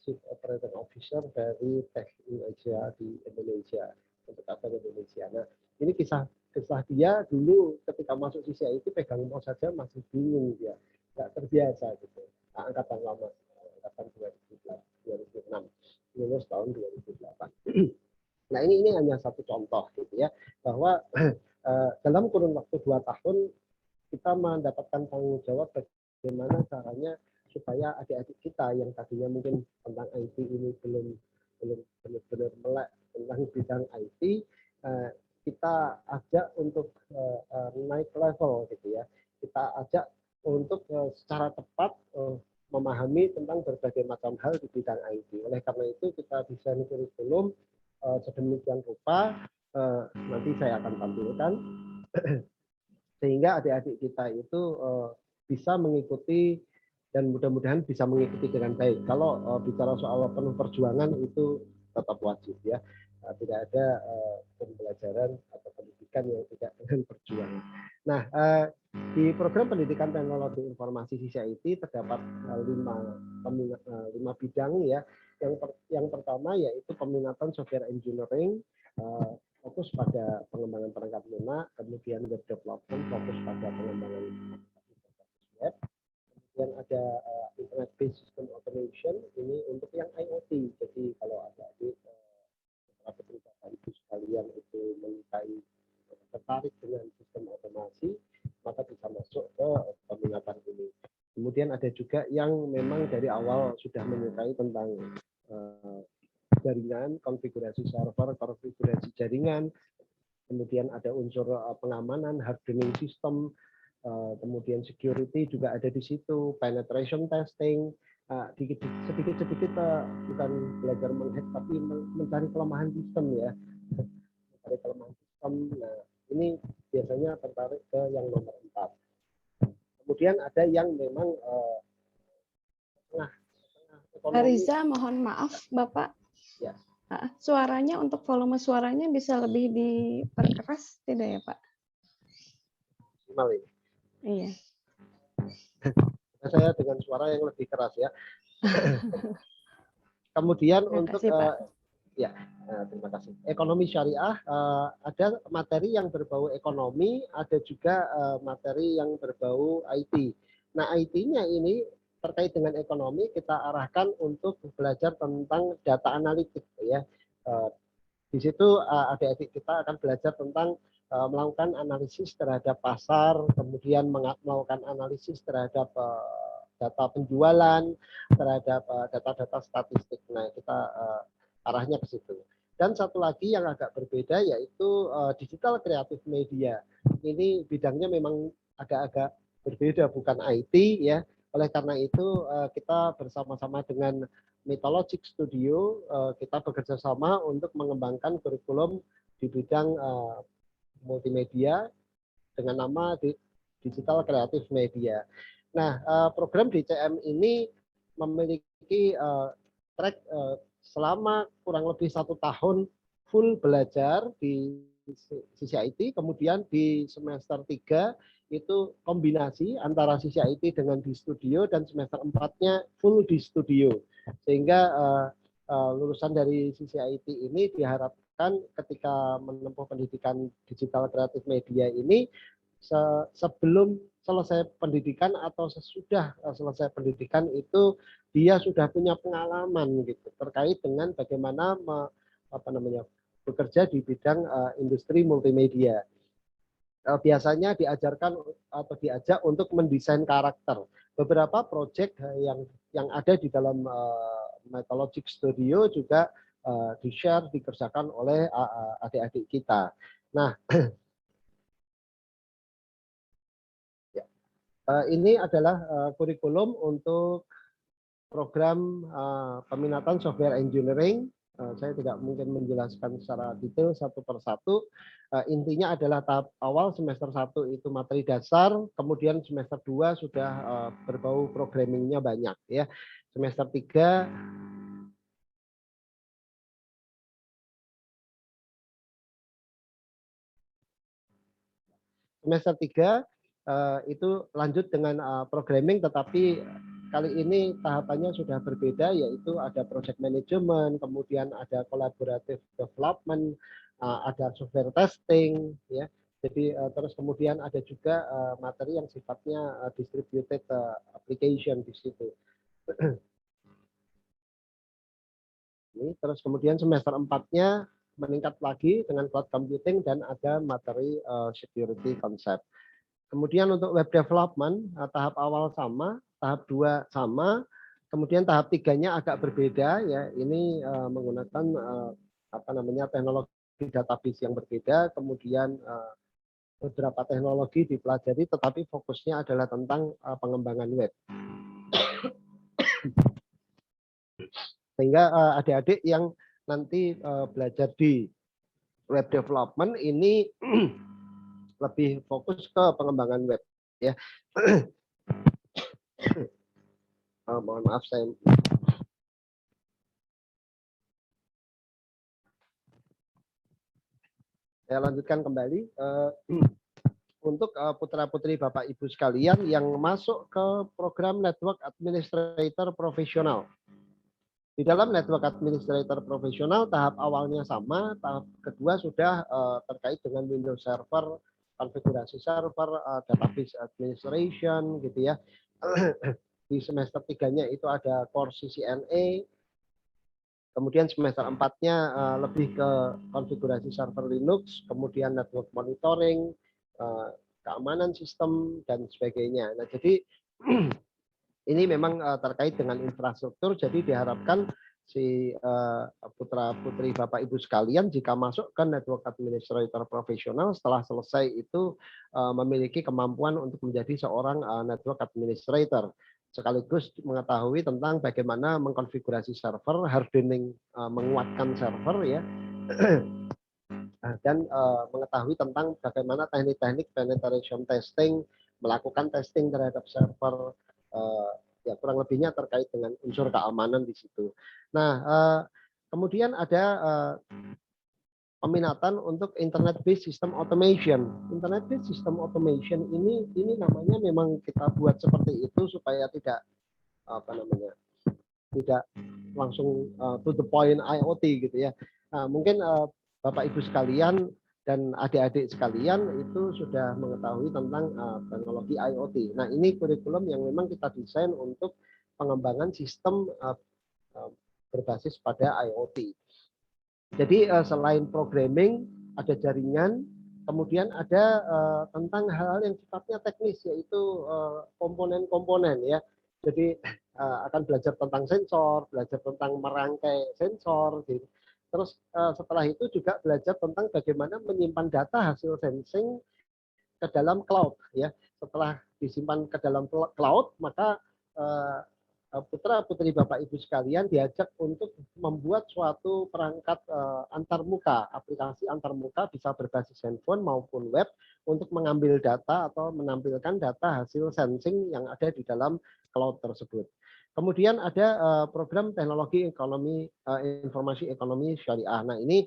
C: Chief Operating Officer dari Tech Asia di Indonesia, untuk Telkom Indonesia. Nah, ini kisah dia dulu ketika masuk CCI itu pegang mouse saja masih bingung dia, nggak terbiasa gitu. Nah, angkatan lama, angkatan 2006. Lulus tahun 2008. Nah, ini hanya satu contoh gitu ya, bahwa dalam kurun waktu 2 tahun kita mendapatkan tanggung jawab bagaimana caranya supaya adik-adik kita yang tadinya mungkin tentang IT ini belum benar-benar melek tentang bidang IT, kita ajak untuk naik level gitu ya. Kita ajak untuk secara tepat memahami tentang berbagai macam hal di bidang IT. Oleh karena itu kita desain kurikulum sedemikian rupa, nanti saya akan tampilkan, sehingga adik-adik kita itu bisa mengikuti dan mudah-mudahan bisa mengikuti dengan baik. Kalau bicara soal penuh perjuangan itu tetap wajib ya, tidak ada pembelajaran atau pendidikan yang tidak dengan perjuangan. Nah, di program pendidikan teknologi informasi CCIT terdapat 5 bidang ya. Yang pertama yaitu peminatan software engineering, fokus pada pengembangan perangkat lunak, kemudian web development, fokus pada pengembangan web, kemudian ada internet based system automation, ini untuk yang IoT. Jadi kalau ada ibu sekalian itu menyukai tertarik dengan sistem otomasi, maka bisa masuk ke peminatan ini. Kemudian ada juga yang memang dari awal sudah menyukai tentang jaringan, konfigurasi server, konfigurasi jaringan, kemudian ada unsur pengamanan, hardening system, kemudian security juga ada di situ, penetration testing, sedikit-sedikit bukan belajar menghack tapi mencari kelemahan sistem ya, mencari kelemahan sistem. Nah, ini biasanya tertarik ke yang nomor 4. Kemudian ada yang memang
B: Pak Riza, mohon maaf Bapak.
C: Ya.
B: Suaranya, untuk volume suaranya bisa lebih diperkeras tidak ya Pak?
C: Maksimal ini.
B: Iya.
C: Saya dengan suara yang lebih keras ya. Kemudian untuk ya, terima kasih. Ekonomi syariah, ada materi yang berbau ekonomi, ada juga materi yang berbau IT. Nah, IT-nya ini terkait dengan ekonomi kita arahkan untuk belajar tentang data analitik ya. Di situ adik-adik kita akan belajar tentang melakukan analisis terhadap pasar, kemudian melakukan analisis terhadap data penjualan, terhadap data-data statistik. Nah, kita arahnya ke situ. Dan satu lagi yang agak berbeda yaitu digital creative media. Ini bidangnya memang agak-agak berbeda, bukan IT ya. Oleh karena itu kita bersama-sama dengan Mythologic Studio kita bekerja sama untuk mengembangkan kurikulum di bidang multimedia dengan nama Digital Creative Media. Nah, program DCM ini memiliki track selama kurang lebih 1 tahun full belajar di sisi IT, kemudian di semester 3 itu kombinasi antara sisi IT dengan di studio, dan semester 4-nya full di studio. Sehingga lulusan dari sisi IT ini diharapkan ketika menempuh pendidikan digital kreatif media ini sebelum selesai pendidikan atau sesudah selesai pendidikan itu dia sudah punya pengalaman gitu terkait dengan bagaimana bekerja di bidang industri multimedia. Biasanya diajarkan atau diajak untuk mendesain karakter. Beberapa proyek yang ada di dalam Mythologic Studio juga di-share, dikerjakan oleh adik-adik kita. Nah, ini adalah kurikulum untuk program peminatan software engineering. Saya tidak mungkin menjelaskan secara detail satu persatu. Intinya adalah tahap awal semester 1 itu materi dasar, kemudian semester 2 sudah berbau programmingnya banyak ya. Semester 3 itu lanjut dengan programming, tetapi kali ini tahapannya sudah berbeda, yaitu ada project management, kemudian ada collaborative development, ada software testing, ya. Jadi terus kemudian ada juga materi yang sifatnya distributed application di situ. Ini terus kemudian semester 4-nya meningkat lagi dengan cloud computing dan ada materi security concept. Kemudian untuk web development tahap awal sama, tahap 2 sama, kemudian tahap 3-nya agak berbeda ya. Ini menggunakan teknologi database yang berbeda, kemudian beberapa teknologi dipelajari, tetapi fokusnya adalah tentang pengembangan web. Sehingga adik-adik yang nanti belajar di web development ini lebih fokus ke pengembangan web ya. Mohon maaf saya lanjutkan kembali untuk putra-putri Bapak Ibu sekalian yang masuk ke program Network Administrator Profesional. Di dalam Network Administrator Profesional tahap awalnya sama, tahap kedua sudah terkait dengan Windows Server, konfigurasi server, database administration gitu ya. Di semester 3-nya itu ada core CCNA. Kemudian semester 4-nya lebih ke konfigurasi server Linux, kemudian network monitoring, keamanan sistem dan sebagainya. Nah, jadi ini memang terkait dengan infrastruktur, jadi diharapkan si putra-putri Bapak Ibu sekalian jika masuk ke Network Administrator Profesional setelah selesai itu memiliki kemampuan untuk menjadi seorang Network Administrator, sekaligus mengetahui tentang bagaimana mengkonfigurasi server, hardening, menguatkan server ya, dan mengetahui tentang bagaimana teknik-teknik penetration testing, melakukan testing terhadap server, ya kurang lebihnya terkait dengan unsur keamanan di situ. Nah, kemudian ada peminatan untuk Internet Based System Automation. Internet Based System Automation ini namanya memang kita buat seperti itu supaya tidak tidak langsung to the point IoT gitu ya. Nah, mungkin Bapak Ibu sekalian dan adik-adik sekalian itu sudah mengetahui tentang teknologi IoT. Nah, ini kurikulum yang memang kita desain untuk pengembangan sistem berbasis pada IoT. Jadi selain programming, ada jaringan, kemudian ada tentang hal-hal yang sifatnya teknis, yaitu komponen-komponen ya. Jadi akan belajar tentang sensor, belajar tentang merangkai sensor, gitu. Terus setelah itu juga belajar tentang bagaimana menyimpan data hasil sensing ke dalam cloud, ya. Setelah disimpan ke dalam cloud, maka putra-putri Bapak Ibu sekalian diajak untuk membuat suatu perangkat antarmuka, aplikasi antarmuka bisa berbasis handphone maupun web untuk mengambil data atau menampilkan data hasil sensing yang ada di dalam cloud tersebut. Kemudian ada program teknologi ekonomi informasi ekonomi syariah. Nah, ini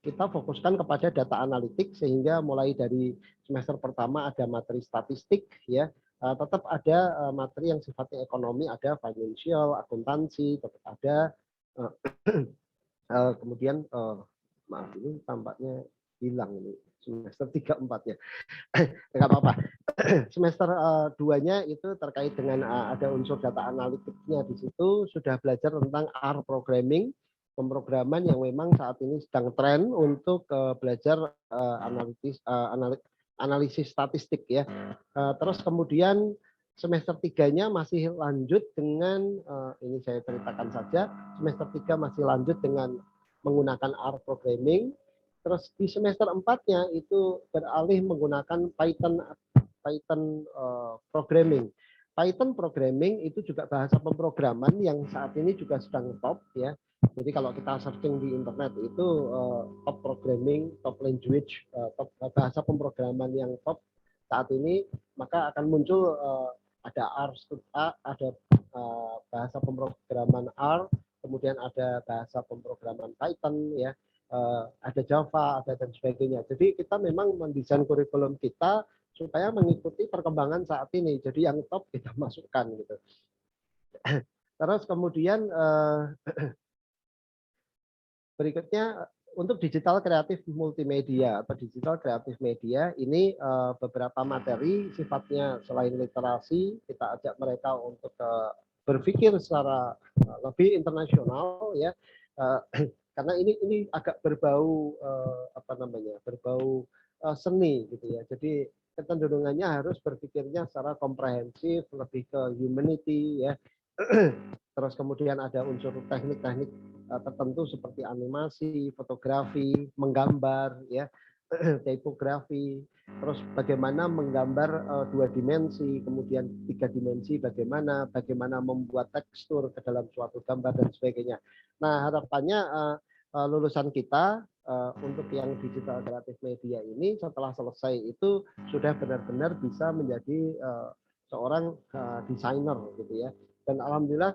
C: kita fokuskan kepada data analitik sehingga mulai dari semester pertama ada materi statistik, ya. Tetap ada materi yang sifatnya ekonomi, ada financial, akuntansi, tetap ada. Kemudian maaf, ini tampaknya hilang ini semester 3-4-nya. Enggak apa-apa. Semester 2-nya itu terkait dengan ada unsur data analitiknya di situ, sudah belajar tentang R programming, pemrograman yang memang saat ini sedang tren untuk belajar analisis statistik, ya. Terus kemudian semester 3-nya masih lanjut dengan ini saya ceritakan saja, semester 3 masih lanjut dengan menggunakan R programming. Terus di semester 4-nya itu beralih menggunakan Python programming. Python programming itu juga bahasa pemrograman yang saat ini juga sedang top, ya. Jadi kalau kita searching di internet itu top programming, top language, top bahasa pemrograman yang top saat ini, maka akan muncul ada R, ada bahasa pemrograman R, kemudian ada bahasa pemrograman Python, ya, ada Java, ada dan sebagainya. Jadi kita memang mendesain kurikulum kita supaya mengikuti perkembangan saat ini. Jadi yang top kita masukkan, gitu. Terus kemudian berikutnya untuk digital kreatif multimedia atau digital kreatif media ini beberapa materi sifatnya selain literasi, kita ajak mereka untuk berpikir secara lebih internasional, ya, karena ini agak berbau berbau seni, gitu ya. Jadi kecenderungannya harus berpikirnya secara komprehensif, lebih ke humanity, ya. Terus kemudian ada unsur teknik-teknik tertentu seperti animasi, fotografi, menggambar, ya, tipografi, terus bagaimana menggambar 2 dimensi, kemudian 3 dimensi, bagaimana membuat tekstur ke dalam suatu gambar dan sebagainya. Nah, harapannya lulusan kita untuk yang digital kreatif media ini setelah selesai itu sudah benar-benar bisa menjadi seorang desainer, gitu ya. Dan alhamdulillah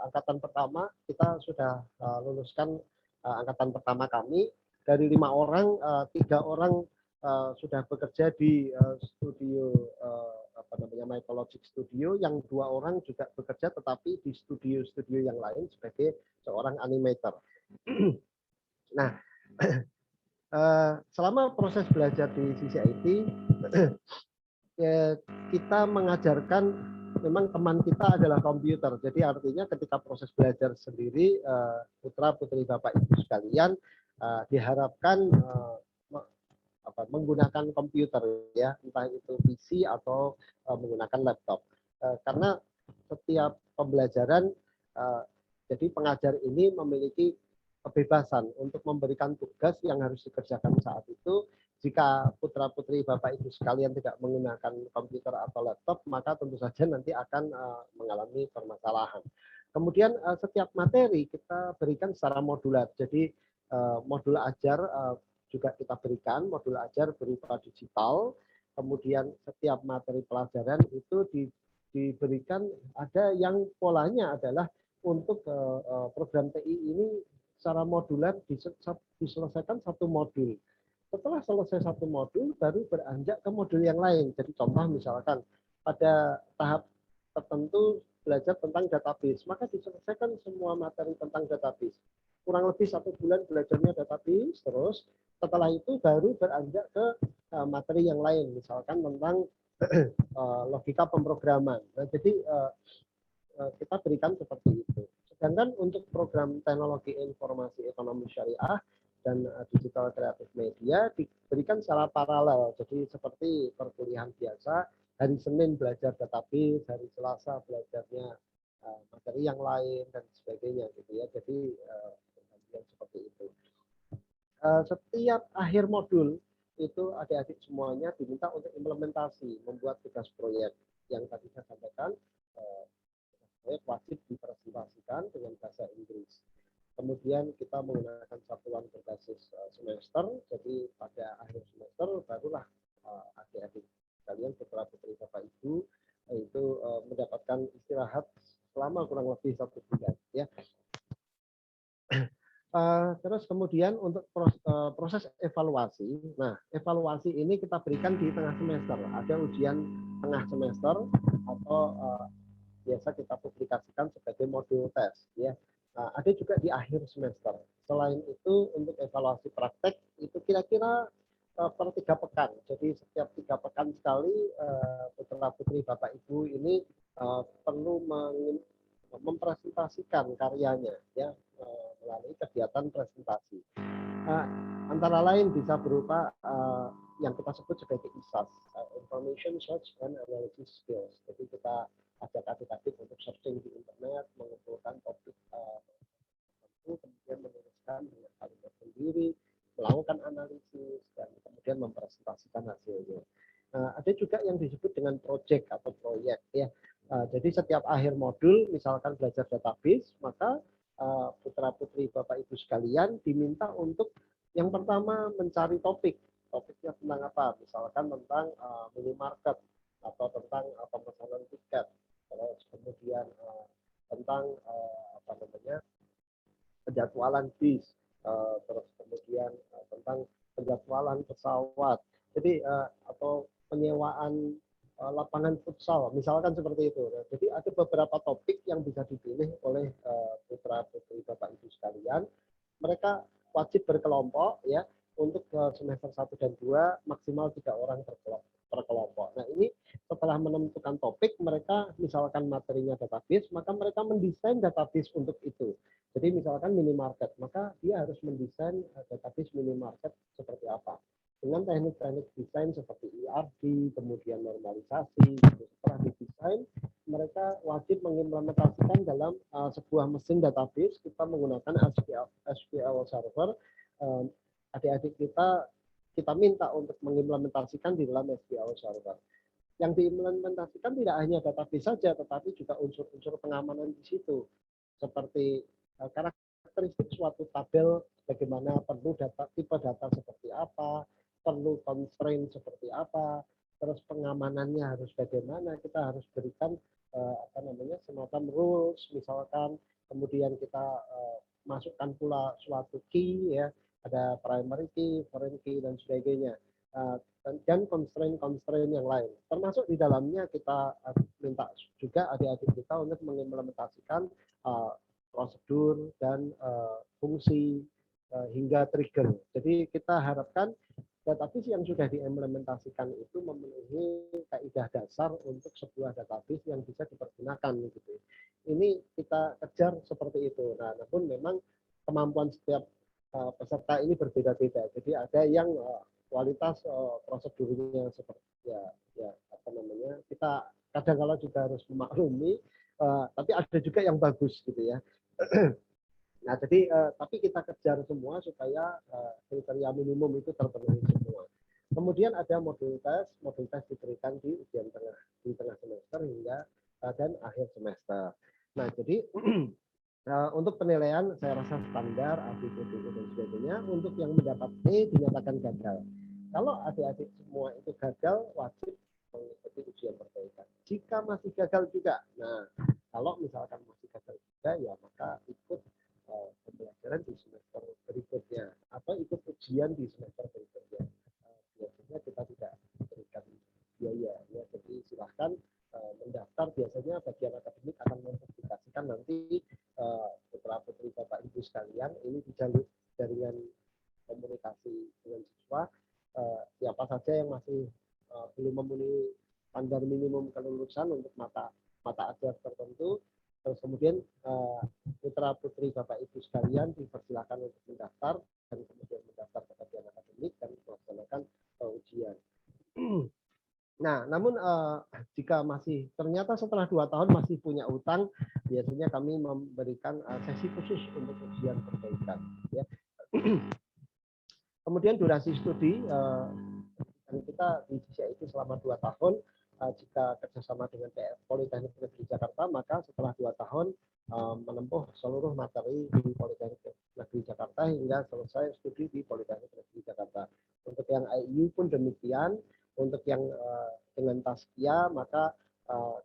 C: angkatan pertama kita sudah luluskan angkatan pertama kami dari 5 orang, 3 orang sudah bekerja di studio Mythologic Studio, yang 2 orang juga bekerja tetapi di studio-studio yang lain sebagai seorang animator. Nah, selama proses belajar di CCIT kita mengajarkan memang teman kita adalah komputer. Jadi artinya ketika proses belajar sendiri, putra-putri Bapak Ibu sekalian diharapkan menggunakan komputer, ya, entah itu PC atau menggunakan laptop. Karena setiap pembelajaran, jadi pengajar ini memiliki kebebasan untuk memberikan tugas yang harus dikerjakan saat itu. Jika putra-putri Bapak Ibu sekalian tidak menggunakan komputer atau laptop, maka tentu saja nanti akan mengalami permasalahan. Kemudian setiap materi kita berikan secara modular. Jadi modul ajar juga kita berikan, modul ajar berupa digital. Kemudian setiap materi pelajaran itu diberikan, ada yang polanya adalah untuk program TI ini secara modular diselesaikan satu modul. Setelah selesai satu modul, baru beranjak ke modul yang lain. Jadi contoh misalkan pada tahap tertentu belajar tentang database, maka diselesaikan semua materi tentang database. Kurang lebih 1 bulan belajarnya database, terus setelah itu baru beranjak ke materi yang lain, misalkan tentang logika pemrograman. Nah, jadi kita berikan seperti itu. Sedangkan untuk program teknologi informasi ekonomi syariah dan digital kreatif media diberikan secara paralel. Jadi seperti perkuliahan biasa, hari Senin belajar database, hari Selasa belajarnya materi yang lain dan sebagainya gitu ya. Jadi seperti itu. Setiap akhir modul itu adik-adik semuanya diminta untuk implementasi, membuat tugas proyek yang tadi saya sampaikan. Proyek wajib dipresentasikan dengan bahasa Inggris. Kemudian kita menggunakan satuan berbasis semester, jadi pada akhir semester barulah adik-adik kalian, putra-putri Bapak Ibu, itu mendapatkan istirahat selama kurang lebih 1 bulan. Ya. Terus kemudian untuk proses evaluasi, nah evaluasi ini kita berikan di tengah semester. Ada ujian tengah semester atau biasa kita publikasikan sebagai modul tes. Ya. Ada juga di akhir semester. Selain itu untuk evaluasi praktek itu kira-kira per 3 pekan. Jadi setiap 3 pekan sekali putra-putri Bapak Ibu ini perlu mempresentasikan karyanya ya melalui kegiatan presentasi. Antara lain bisa berupa yang kita sebut sebagai ISAS, Information Search and Analysis Skills. Jadi kita ajak adik-adik untuk searching di internet, mengumpulkan topik tertentu, kemudian menuliskan dengan kalimat sendiri, melakukan analisis, dan kemudian mempresentasikan hasilnya. Ada juga yang disebut dengan project atau proyek ya. Jadi setiap akhir modul, misalkan belajar database, maka putra-putri Bapak Ibu sekalian diminta untuk yang pertama mencari topik. Topiknya tentang apa? Misalkan tentang minimarket atau tentang pemesanan tiket. Terus kemudian tentang penjadwalan bis. Terus kemudian tentang penjadwalan pesawat. Jadi atau penyewaan lapangan futsal, misalkan seperti itu. Nah, jadi ada beberapa topik yang bisa dipilih oleh putra-putri Bapak Ibu sekalian. Mereka wajib berkelompok ya untuk semester 1 dan 2 maksimal 3 orang per kelompok. Nah, ini setelah menentukan topik, mereka misalkan materinya database, maka mereka mendesain database untuk itu. Jadi misalkan minimarket, maka dia harus mendesain database minimarket seperti apa. Dengan teknik-teknik desain seperti ERD, kemudian normalisasi. Setelah didesain, mereka wajib mengimplementasikan dalam sebuah mesin database. Kita menggunakan SQL Server. Adik-adik kita minta untuk mengimplementasikan di dalam SQL Server. Yang diimplementasikan tidak hanya database saja, tetapi juga unsur-unsur pengamanan di situ. Seperti karakteristik suatu tabel, bagaimana perlu tipe data seperti apa, perlu constraint seperti apa, terus pengamanannya harus bagaimana, kita harus berikan semacam rules, misalkan kemudian kita masukkan pula suatu key ya, ada primary key, foreign key dan sebagainya, dan constraint yang lain. Termasuk di dalamnya kita minta juga adik-adik kita untuk mengimplementasikan prosedur dan fungsi hingga trigger. Jadi kita harapkan database yang sudah diimplementasikan itu memenuhi kaidah dasar untuk sebuah database yang bisa dipergunakan gitu. Ini kita kejar seperti itu. Nah, namun memang kemampuan setiap peserta ini berbeda-beda. Jadi ada yang kualitas prosedurnya seperti kita kadang-kala juga harus memaklumi, tapi ada juga yang bagus gitu ya. Nah, jadi tapi kita kejar semua supaya kriteria minimum itu terpenuhi semua. Kemudian ada modul tes diberikan di tengah semester hingga dan akhir semester. Nah, jadi untuk penilaian saya rasa standar, ABCD dan sebagainya. Untuk yang mendapat E dinyatakan gagal. Kalau adik-adik semua itu gagal, wajib mengikuti ujian perbaikan. Jika masih gagal juga, nah kalau misalkan masih gagal juga, ya maka ikut pembelajaran di semester berikutnya atau ikut ujian di semester berikutnya. Biasanya kita tidak berikan biaya ya, jadi silahkan mendaftar. Biasanya bagian akademik akan mempublikasikan nanti putra-putri Bapak Ibu sekalian ini di jaringan komunikasi dengan siswa, siapa saja yang masih belum memenuhi standar minimum kelulusan untuk mata ajar tertentu. Terus kemudian putra-putri Bapak Ibu sekalian dipersilakan untuk mendaftar dan kemudian mendaftar ke bagian akademik dan melaksanakan ujian. Nah, namun jika masih ternyata setelah 2 tahun masih punya utang, biasanya kami memberikan sesi khusus untuk ujian perbaikan. Ya. Kemudian durasi studi kita di CCIT selama 2 tahun. Jika kerjasama dengan Politeknik Negeri Jakarta, maka setelah 2 tahun menempuh seluruh materi di Politeknik Negeri Jakarta hingga selesai studi di Politeknik Negeri Jakarta. Untuk yang IU pun demikian. Untuk yang dengan Taskia, maka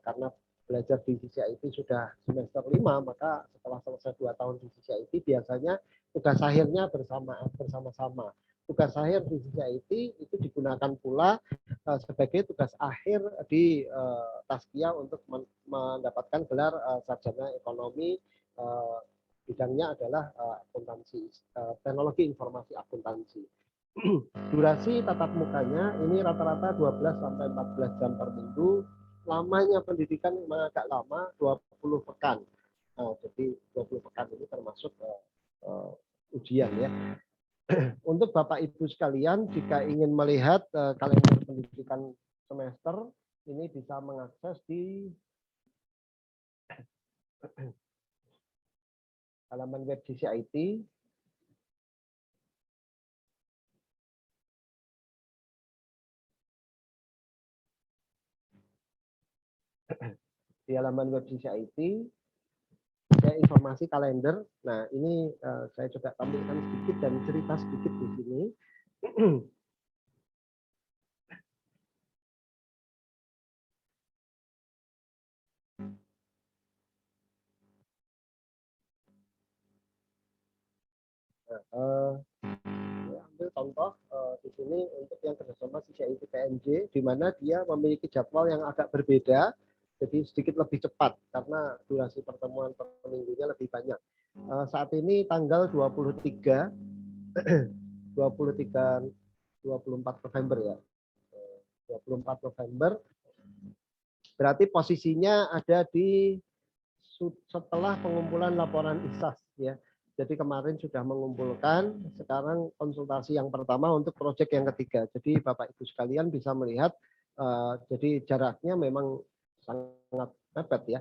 C: karena belajar di CCIT sudah semester 5, maka setelah selesai 2 tahun di CCIT biasanya tugas akhirnya bersama-sama. Tugas akhir di CCIT itu digunakan pula sebagai tugas akhir di Taskia untuk mendapatkan gelar sarjana ekonomi, bidangnya adalah akuntansi, teknologi informasi akuntansi. Durasi tatap mukanya ini rata-rata 12 sampai 14 jam per minggu. Lamanya pendidikan memang agak lama, 20 pekan. Jadi 20 pekan ini termasuk ujian ya. Untuk Bapak Ibu sekalian, jika ingin melihat kalender pendidikan semester, ini bisa mengakses di halaman web CCIT. Di halaman web CCIT, ada informasi kalender. Nah, ini saya coba tampilkan sedikit dan cerita sedikit di sini. Saya ambil contoh di sini untuk yang kerjasama CCIT PNJ, di mana dia memiliki jadwal yang agak berbeda, jadi sedikit lebih cepat karena durasi pertemuan per minggunya lebih banyak. Saat ini tanggal 24 November ya. 24 November. Berarti posisinya ada di setelah pengumpulan laporan ISAS ya. Jadi kemarin sudah mengumpulkan, sekarang konsultasi yang pertama untuk proyek yang ketiga. Jadi Bapak Ibu sekalian bisa melihat, jadi jaraknya memang sangat mepet ya.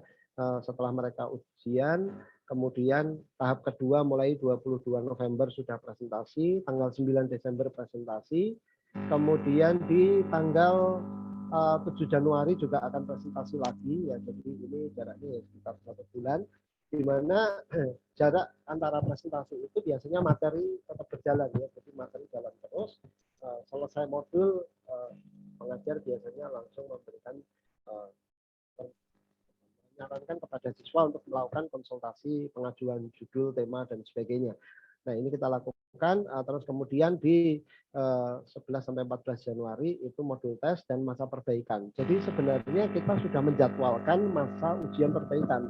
C: Setelah mereka ujian, kemudian tahap kedua mulai 22 November sudah presentasi, tanggal 9 Desember presentasi, kemudian di tanggal 7 Januari juga akan presentasi lagi ya. Jadi ini jaraknya sekitar 1 bulan, di mana jarak antara presentasi itu biasanya materi tetap berjalan ya. Jadi materi jalan terus, selesai modul pengajar biasanya langsung memberikan menyarankan kepada siswa untuk melakukan konsultasi, pengajuan judul, tema, dan sebagainya. Nah, ini kita lakukan, terus kemudian di 11 sampai 14 Januari itu modul tes dan masa perbaikan. Jadi sebenarnya kita sudah menjadwalkan masa ujian perbaikan.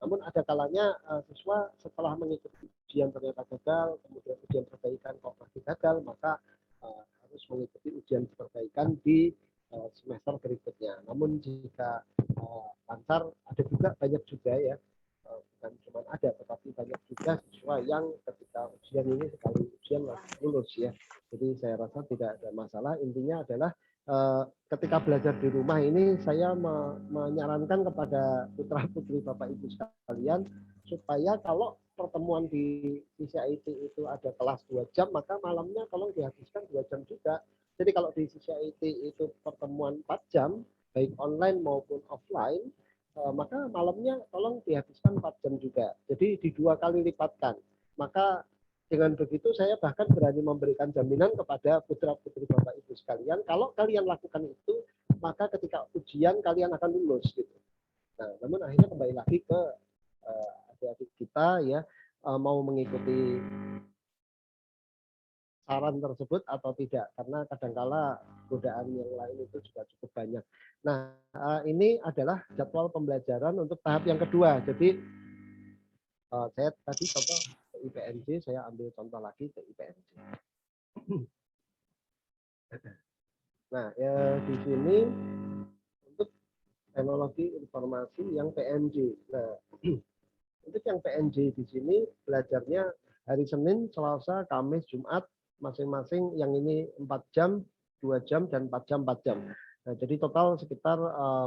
C: Namun ada kalanya siswa setelah mengikuti ujian ternyata gagal, kemudian ujian perbaikan kok masih gagal, maka harus mengikuti ujian perbaikan di semester berikutnya. Namun jika lancar, ada juga banyak juga ya, bukan cuma ada, tetapi banyak juga siswa yang ketika ujian ini sekali ujian langsung lulus ya. Jadi saya rasa tidak ada masalah. Intinya adalah ketika belajar di rumah ini saya menyarankan kepada putra-putri Bapak Ibu sekalian supaya kalau pertemuan di CCIT itu ada kelas 2 jam, maka malamnya tolong dihabiskan 2 jam juga. Jadi kalau di CCIT itu pertemuan 4 jam, baik online maupun offline, maka malamnya tolong dihabiskan 4 jam juga. Jadi di 2 kali lipatkan. Maka dengan begitu saya bahkan berani memberikan jaminan kepada putra-putri Bapak Ibu sekalian, kalau kalian lakukan itu, maka ketika ujian kalian akan lulus gitu. Nah, namun akhirnya kembali lagi ke adik-adik kita ya, mau mengikuti saran tersebut atau tidak, karena kadangkala godaan yang lain itu juga cukup banyak. Nah, ini adalah jadwal pembelajaran untuk tahap yang kedua. Jadi saya tadi contoh ke IPNJ, saya ambil contoh lagi ke IPNJ. Nah, ya di sini untuk teknologi informasi yang PNJ. Nah, untuk yang PNJ di sini belajarnya hari Senin, Selasa, Kamis, Jumat, masing-masing yang ini 4 jam, 2 jam, dan 4 jam, 4 jam. Nah, jadi total sekitar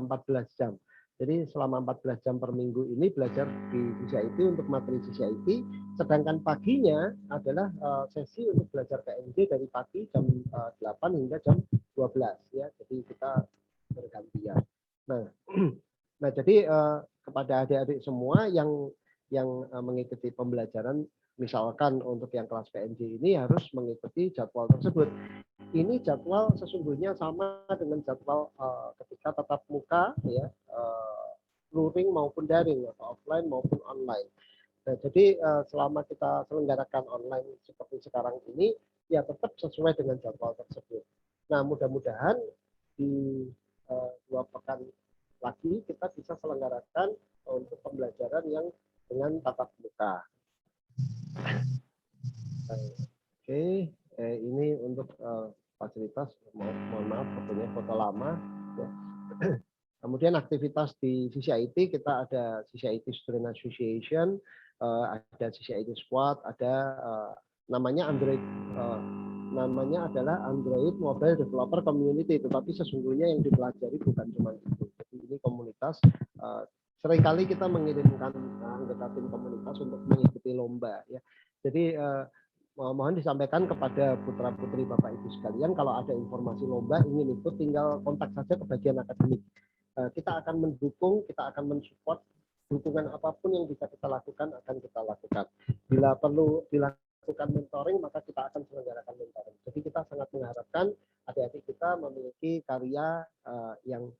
C: 14 jam. Jadi selama 14 jam per minggu ini belajar di CCIT untuk materi CCIT, sedangkan paginya adalah sesi untuk belajar PNJ dari pagi jam 8 hingga jam 12 ya. Jadi kita bergantian. Nah, nah jadi kepada adik-adik semua yang mengikuti pembelajaran, misalkan untuk yang kelas PNJ ini harus mengikuti jadwal tersebut. Ini jadwal sesungguhnya sama dengan jadwal ketika tatap muka ya, luring maupun daring atau offline maupun online. Nah, jadi selama kita selenggarakan online seperti sekarang ini ya tetap sesuai dengan jadwal tersebut. Nah, mudah-mudahan di 2 pekan lagi kita bisa selenggarakan untuk pembelajaran yang dengan tatap muka. Oke, ini untuk fasilitas, mohon maaf fotonya foto lama. Ya. Kemudian aktivitas di CCIT kita ada CCIT Student Association, ada CCIT Squad, ada namanya Android, namanya adalah Android Mobile Developer Community. Tetapi sesungguhnya yang dipelajari bukan cuma itu. Jadi ini komunitas. Seringkali kita mengirimkan anggota tim komunitas untuk mengikuti lomba. Ya. Jadi mohon disampaikan kepada putra-putri Bapak Ibu sekalian, kalau ada informasi lomba ingin ikut, tinggal kontak saja ke bagian akademik. Kita akan mendukung, kita akan mensupport, dukungan apapun yang bisa kita lakukan akan kita lakukan. Bila perlu dilakukan mentoring, maka kita akan selenggarakan mentoring. Jadi kita sangat mengharapkan adik-adik kita memiliki karya yang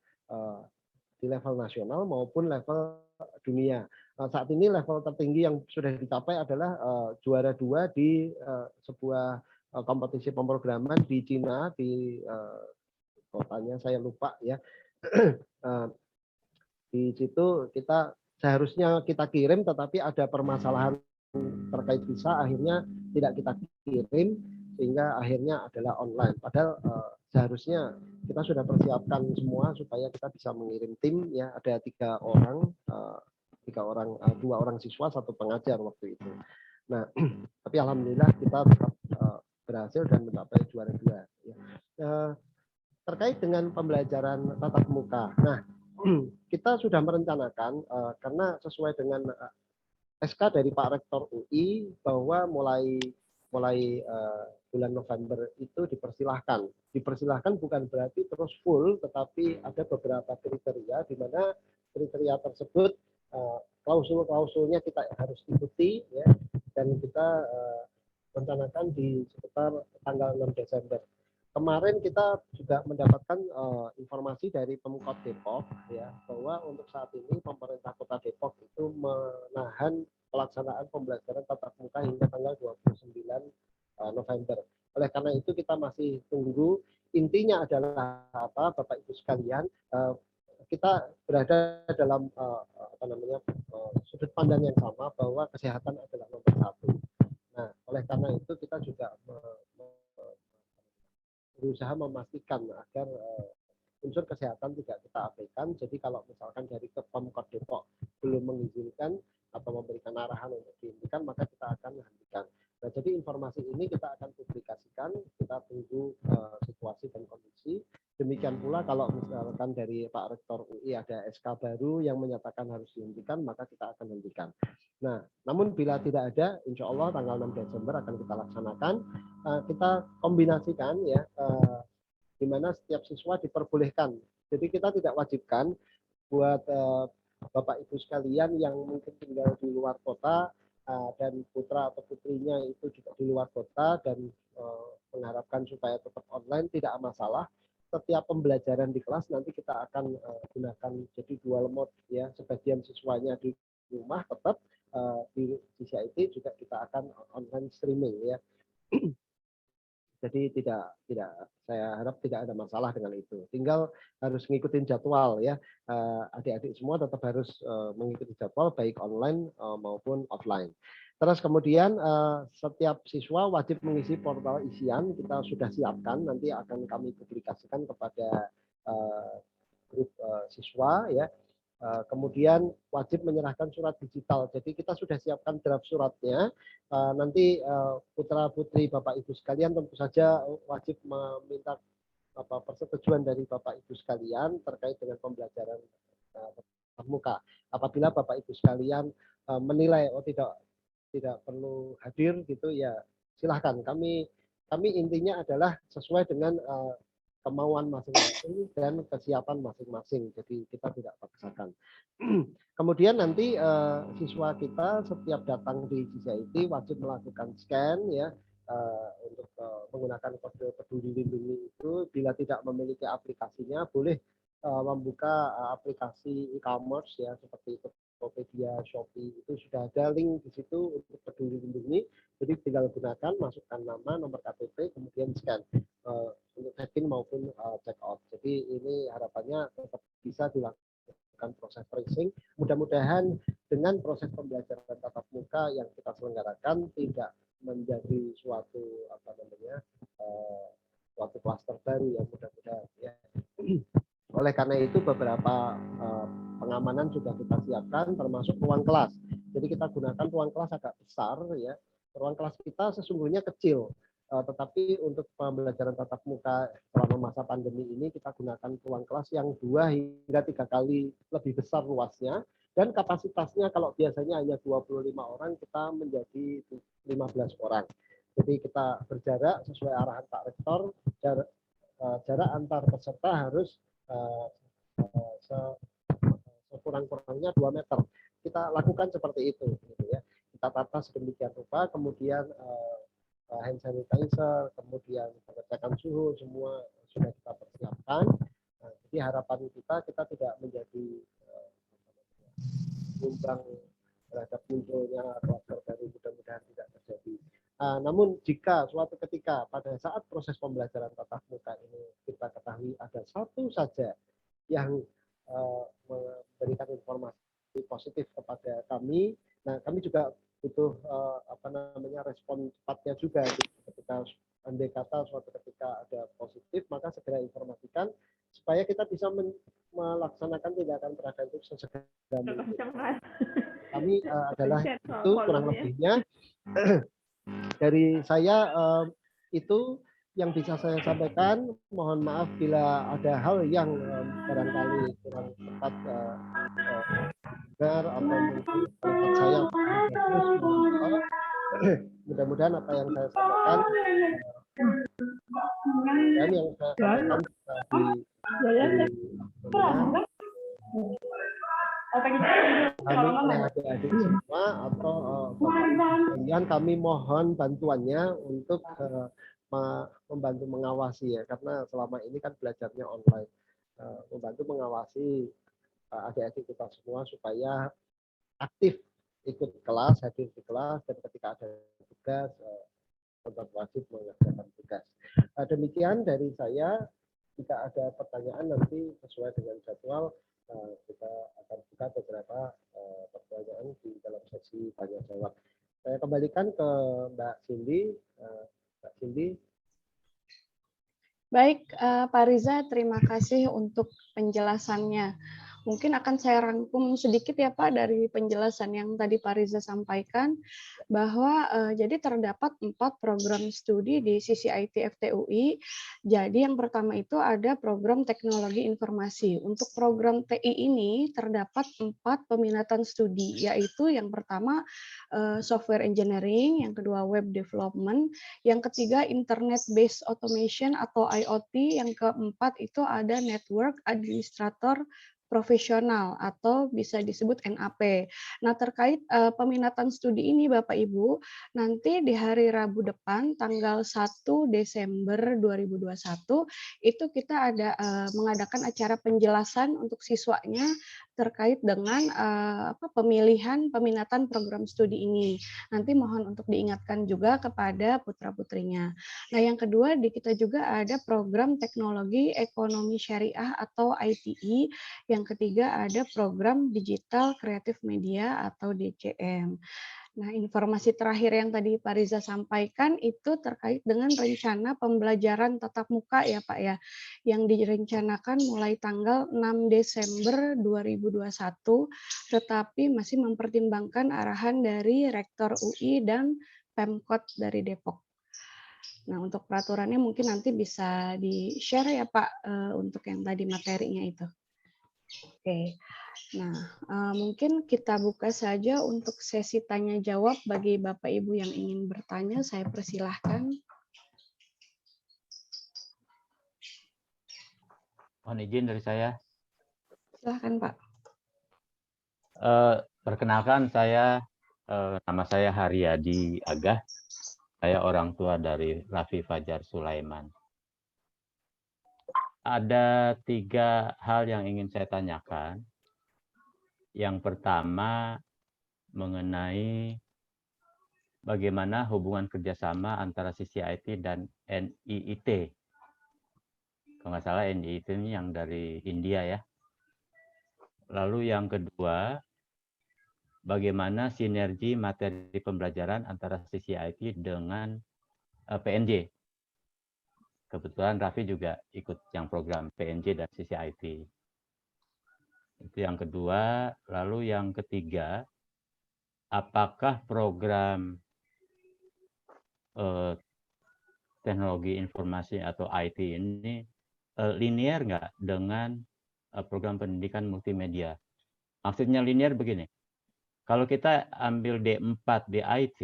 C: di level nasional maupun level dunia. Saat ini level tertinggi yang sudah dicapai adalah juara 2 di sebuah kompetisi pemrograman di Cina, di kotanya saya lupa ya. Di situ kita seharusnya kita kirim, tetapi ada permasalahan terkait visa, akhirnya tidak kita kirim, sehingga akhirnya adalah online. Padahal seharusnya kita sudah persiapkan semua supaya kita bisa mengirim tim ya, ada 3 orang, 2 orang siswa, 1 pengajar waktu itu. Nah, tapi alhamdulillah kita tetap berhasil dan mencapai juara 2. Ya. Terkait dengan pembelajaran tatap muka. Nah, kita sudah merencanakan karena sesuai dengan SK dari Pak Rektor UI bahwa mulai bulan November itu dipersilahkan. Dipersilahkan bukan berarti terus full, tetapi ada beberapa kriteria di mana kriteria tersebut klausul-klausulnya kita harus ikuti ya, dan kita rencanakan di sekitar tanggal 6 Desember. Kemarin kita juga mendapatkan informasi dari Pemkot Depok ya, bahwa untuk saat ini pemerintah Kota Depok itu menahan pelaksanaan pembelajaran tatap muka hingga tanggal 29 November. Oleh karena itu kita masih tunggu. Intinya adalah apa, Bapak Ibu sekalian, kita berada dalam sudut pandang yang sama bahwa kesehatan adalah nomor 1. Nah, oleh karena itu kita juga berusaha memastikan agar unsur kesehatan tidak kita abaikan. Jadi kalau misalkan dari Pemkot Depok belum mengizinkan atau memberikan arahan untuk dihentikan, maka kita akan hentikan. Nah, jadi informasi ini kita akan publikasikan, kita tunggu situasi dan kondisi. Demikian pula kalau misalkan dari Pak Rektor UI ada SK baru yang menyatakan harus dihentikan, maka kita akan hentikan. Nah, namun bila tidak ada, insya Allah tanggal 6 Desember akan kita laksanakan. Kita kombinasikan ya, di mana setiap siswa diperbolehkan. Jadi kita tidak wajibkan buat Bapak Ibu sekalian yang mungkin tinggal di luar kota dan putra atau putrinya itu juga di luar kota dan mengharapkan supaya tetap online, tidak masalah. Setiap pembelajaran di kelas nanti kita akan gunakan jadi dual mode ya, sebagian siswanya di rumah tetap di CCIT juga kita akan online streaming ya. Jadi tidak saya harap tidak ada masalah dengan itu. Tinggal harus ngikutin jadwal ya. Adik-adik semua tetap harus mengikuti jadwal baik online maupun offline. Terus kemudian setiap siswa wajib mengisi portal isian, kita sudah siapkan, nanti akan kami publikasikan kepada grup siswa ya. Kemudian wajib menyerahkan surat digital. Jadi kita sudah siapkan draft suratnya. Nanti putra putri Bapak Ibu sekalian tentu saja wajib meminta persetujuan dari Bapak Ibu sekalian terkait dengan pembelajaran tatap muka. Apabila Bapak Ibu sekalian menilai tidak perlu hadir gitu ya silahkan. Kami intinya adalah sesuai dengan kemauan masing-masing dan kesiapan masing-masing. Jadi kita tidak paksakan. Kemudian nanti siswa kita setiap datang di CCIT wajib melakukan scan ya untuk menggunakan kode peduli lindungi itu. Bila tidak memiliki aplikasinya boleh membuka aplikasi e-commerce ya seperti Tokopedia, Shopee itu sudah ada link di situ untuk peduli lindungi. Jadi tinggal gunakan, masukkan nama, nomor KTP, kemudian scan untuk check-in maupun check-out. Jadi ini harapannya tetap bisa dilakukan proses tracing. Mudah-mudahan dengan proses pembelajaran tatap muka yang kita selenggarakan tidak menjadi suatu suatu klaster baru yang mudah-mudahan ya. Oleh karena itu beberapa pengamanan sudah kita siapkan termasuk ruang kelas. Jadi kita gunakan ruang kelas agak besar ya. Ruang kelas kita sesungguhnya kecil, tetapi untuk pembelajaran tatap muka selama masa pandemi ini kita gunakan ruang kelas yang 2 hingga 3 kali lebih besar luasnya dan kapasitasnya kalau biasanya hanya 25 orang kita menjadi 15 orang. Jadi kita berjarak sesuai arahan Pak Rektor, jarak antar peserta harus sekurang-kurangnya 2 meter. Kita lakukan seperti itu gitu ya. Kita tata sedemikian rupa, kemudian hand sanitizer, kemudian pengecekan suhu, semua sudah kita persiapkan. Jadi harapan kita tidak menjadi nyumbang terhadap munculnya kluster baru, mudah-mudahan tidak terjadi. Namun jika suatu ketika pada saat proses pembelajaran tatap muka ini kita ketahui ada satu saja yang memberikan informasi positif kepada kami, nah kami juga butuh respon cepatnya juga. Ketika andai kata suatu ketika ada positif, maka segera informasikan supaya kita bisa melaksanakan tindakan preventif sesegera mungkin. Kami adalah itu kurang lebihnya dari saya itu yang bisa saya sampaikan. Mohon maaf bila ada hal yang barangkali kurang tepat benar atau mungkin pendapat saya mudah-mudahan apa yang saya sampaikan dan yang saya sampaikan kami oleh adik-adik semua atau kemudian kami mohon bantuannya untuk membantu mengawasi ya, karena selama ini kan belajarnya online, membantu mengawasi adik-adik kita semua supaya aktif ikut kelas, hadir di kelas, dan ketika ada tugas tetap wajib mengerjakan tugas. Demikian dari saya. Jika ada pertanyaan nanti sesuai dengan jadwal kita akan buka beberapa pertanyaan di dalam sesi tanya jawab. Saya kembalikan ke Mbak Cindy. Mbak Cindy.
B: Baik, Pak Riza, terima kasih untuk penjelasannya. Mungkin akan saya rangkum sedikit ya Pak dari penjelasan yang tadi Pak Riza sampaikan, bahwa jadi terdapat 4 program studi di CCIT FTUI. Jadi yang pertama itu ada program teknologi informasi. Untuk program TI ini terdapat 4 peminatan studi, yaitu yang pertama software engineering, yang kedua web development, yang ketiga internet based automation atau IoT, yang keempat itu ada network administrator profesional atau bisa disebut NAP. Nah, terkait peminatan studi ini Bapak Ibu, nanti di hari Rabu depan tanggal 1 Desember 2021 itu kita ada mengadakan acara penjelasan untuk siswanya terkait dengan pemilihan peminatan program studi ini. Nanti mohon untuk diingatkan juga kepada putra-putrinya. Nah, yang kedua di kita juga ada program teknologi ekonomi syariah atau ITE. Yang ketiga ada program digital kreatif media atau DCM. Nah, informasi terakhir yang tadi Pak Riza sampaikan itu terkait dengan rencana pembelajaran tatap muka ya Pak ya, yang direncanakan mulai tanggal 6 Desember 2021, tetapi masih mempertimbangkan arahan dari Rektor UI dan Pemkot dari Depok. Nah, untuk peraturannya mungkin nanti bisa di-share ya Pak, untuk yang tadi materinya itu. Oke. Nah, mungkin kita buka saja untuk sesi tanya jawab bagi Bapak Ibu yang ingin bertanya, saya persilahkan.
E: Mohon izin dari saya.
B: Silahkan Pak.
E: Perkenalkan nama saya Haryadi Agah. Saya orang tua dari Raffi Fajar Sulaiman. Ada 3 hal yang ingin saya tanyakan. Yang pertama mengenai bagaimana hubungan kerjasama antara CCIT dan NIIT. Kalau nggak salah NIIT ini yang dari India ya. Lalu yang kedua, bagaimana sinergi materi pembelajaran antara CCIT dengan PNJ. Kebetulan Raffi juga ikut yang program PNJ dan CCIT. Itu yang kedua. Lalu yang ketiga, apakah program teknologi informasi atau IT ini linear nggak dengan program pendidikan multimedia? Maksudnya linear begini. Kalau kita ambil D4 di IT,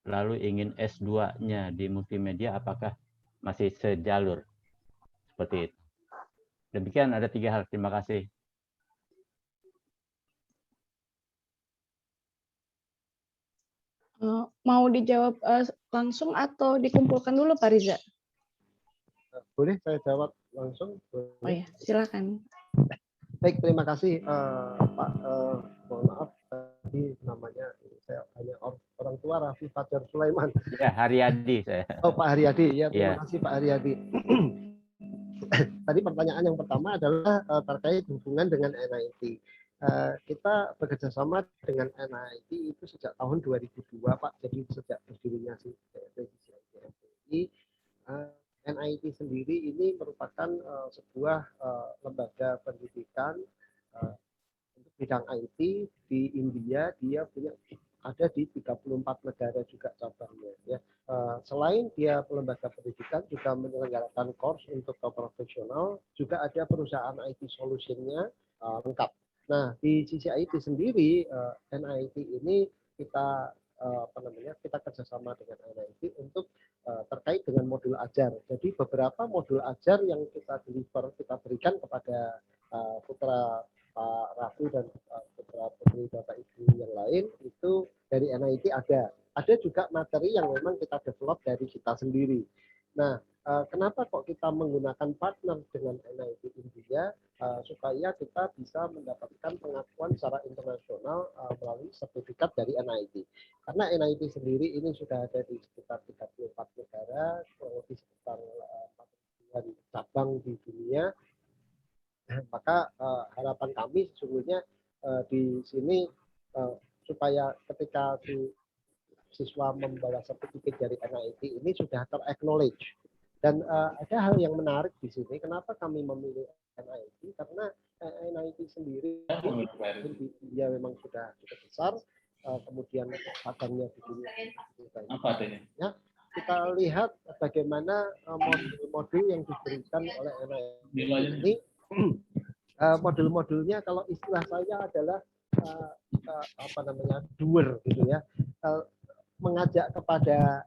E: lalu ingin S2-nya di multimedia, apakah masih sejalur? Seperti itu. Demikian ada 3 hal. Terima kasih.
B: Mau dijawab langsung atau dikumpulkan dulu Pak Riza?
C: Boleh saya jawab langsung? Boleh.
B: Oh ya, silakan.
C: Baik, terima kasih Pak. Mohon maaf tadi namanya saya hanya orang tua Raffi Fajar Sulaiman.
E: Ya, Haryadi saya.
C: Oh, Pak Haryadi. Ya, terima
E: Ya.
C: kasih Pak Haryadi. Tadi pertanyaan yang pertama adalah terkait hubungan dengan NIT. Kita bekerja sama dengan NIT itu sejak tahun 2002 Pak. Jadi sejak berdirinya CCIT. NIT sendiri ini merupakan sebuah lembaga pendidikan untuk bidang IT di India. Dia punya ada di 34 negara juga cabangnya ya. Selain dia lembaga pendidikan juga menyelenggarakan course untuk profesional, juga ada perusahaan IT solutionnya lengkap. Nah, di sisi IT sendiri NIT ini kita kita kerjasama dengan NIT untuk terkait dengan modul ajar. Jadi beberapa modul ajar yang kita berikan kepada putra Pak Raffi dan putra putri Bapak Ibu yang lain itu dari NIT ada. Ada juga materi yang memang kita develop dari kita sendiri. Nah, kenapa kok kita menggunakan partner dengan NIT India supaya kita bisa mendapatkan pengakuan secara internasional melalui sertifikat dari NIT. Karena NIT sendiri ini sudah ada di sekitar 34 negara, lebih sekitar 40 cabang di dunia. Maka harapan kami sesungguhnya di sini supaya ketika si siswa membawa sertifikat dari NIT ini sudah ter-acknowledge. Dan ada hal yang menarik di sini, kenapa kami memilih NIT? Karena NIT sendiri di India memang sudah cukup besar, kemudian cabangnya di dunia. Ya, kita lihat bagaimana modul-modul yang diberikan oleh NIT ini. Modul-modulnya kalau istilah saya adalah doer gitu ya, mengajak kepada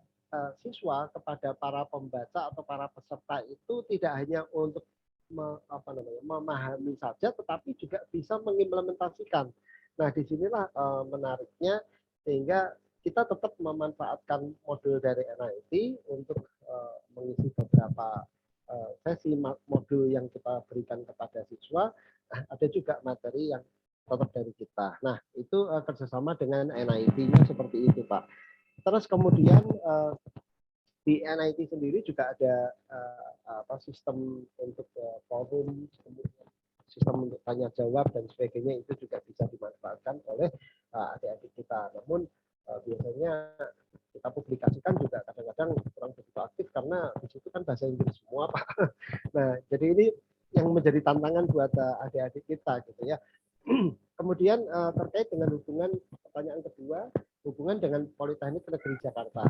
C: siswa, kepada para pembaca atau para peserta itu tidak hanya untuk memahami saja, tetapi juga bisa mengimplementasikan. Nah, disinilah menariknya, sehingga kita tetap memanfaatkan modul dari NIT untuk mengisi beberapa sesi modul yang kita berikan kepada siswa. Ada juga materi yang tetap dari kita. Nah, itu kerjasama dengan NIT-nya seperti itu, Pak. Terus kemudian di NIT sendiri juga ada sistem untuk forum, sistem untuk tanya jawab dan sebagainya, itu juga bisa dimanfaatkan oleh adik-adik kita. Namun biasanya kita publikasikan juga kadang-kadang kurang begitu aktif karena di situ kan bahasa Inggris semua, Pak. Nah, jadi ini yang menjadi tantangan buat adik-adik kita gitu ya. Kemudian terkait dengan hubungan, pertanyaan kedua, hubungan dengan Politeknik Negeri Jakarta.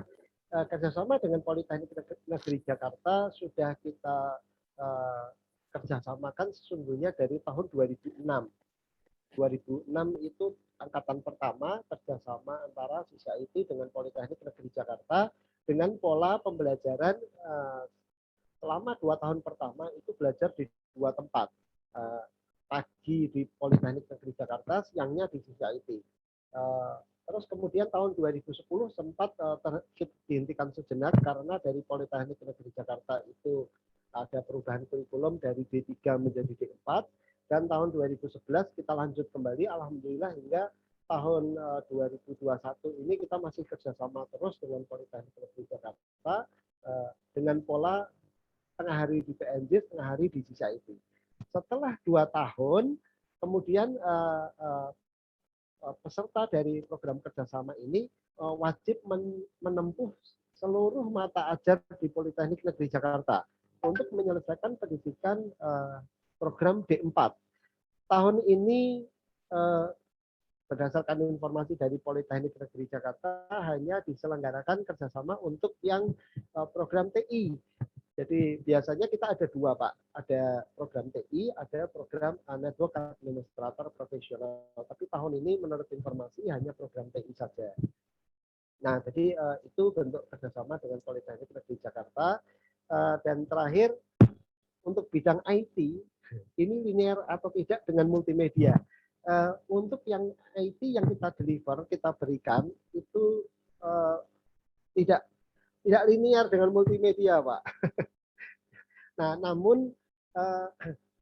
C: kerjasama dengan Politeknik Negeri Jakarta sudah kita kerjasamakan sesungguhnya dari tahun 2006. 2006 itu angkatan pertama kerjasama antara CCIT dengan Politeknik Negeri Jakarta dengan pola pembelajaran selama 2 tahun pertama itu belajar di 2 tempat. Pagi di Politeknik Negeri Jakarta, siangnya di CCIT. Terus kemudian tahun 2010 sempat dihentikan sejenak karena dari Politeknik Negeri Jakarta itu ada perubahan kurikulum dari D3 menjadi D4, dan tahun 2011 kita lanjut kembali, alhamdulillah hingga tahun 2021 ini kita masih kerjasama terus dengan Politeknik Negeri Jakarta dengan pola setengah hari di PNJ, setengah hari di CCIT. Setelah 2 tahun, kemudian peserta dari program kerjasama ini wajib menempuh seluruh mata ajar di Politeknik Negeri Jakarta untuk menyelesaikan pendidikan program D4. Tahun ini berdasarkan informasi dari Politeknik Negeri Jakarta hanya diselenggarakan kerjasama untuk yang program TI. Jadi biasanya kita ada 2, Pak. Ada program TI, ada program Network Administrator Profesional. Tapi tahun ini menurut informasi hanya program TI saja. Nah, jadi itu bentuk kerjasama dengan Politeknik Negeri Jakarta. Dan terakhir, untuk bidang IT, ini linear atau tidak dengan multimedia. Untuk yang IT yang kita deliver, kita berikan, itu tidak linear dengan multimedia, Pak. Nah, namun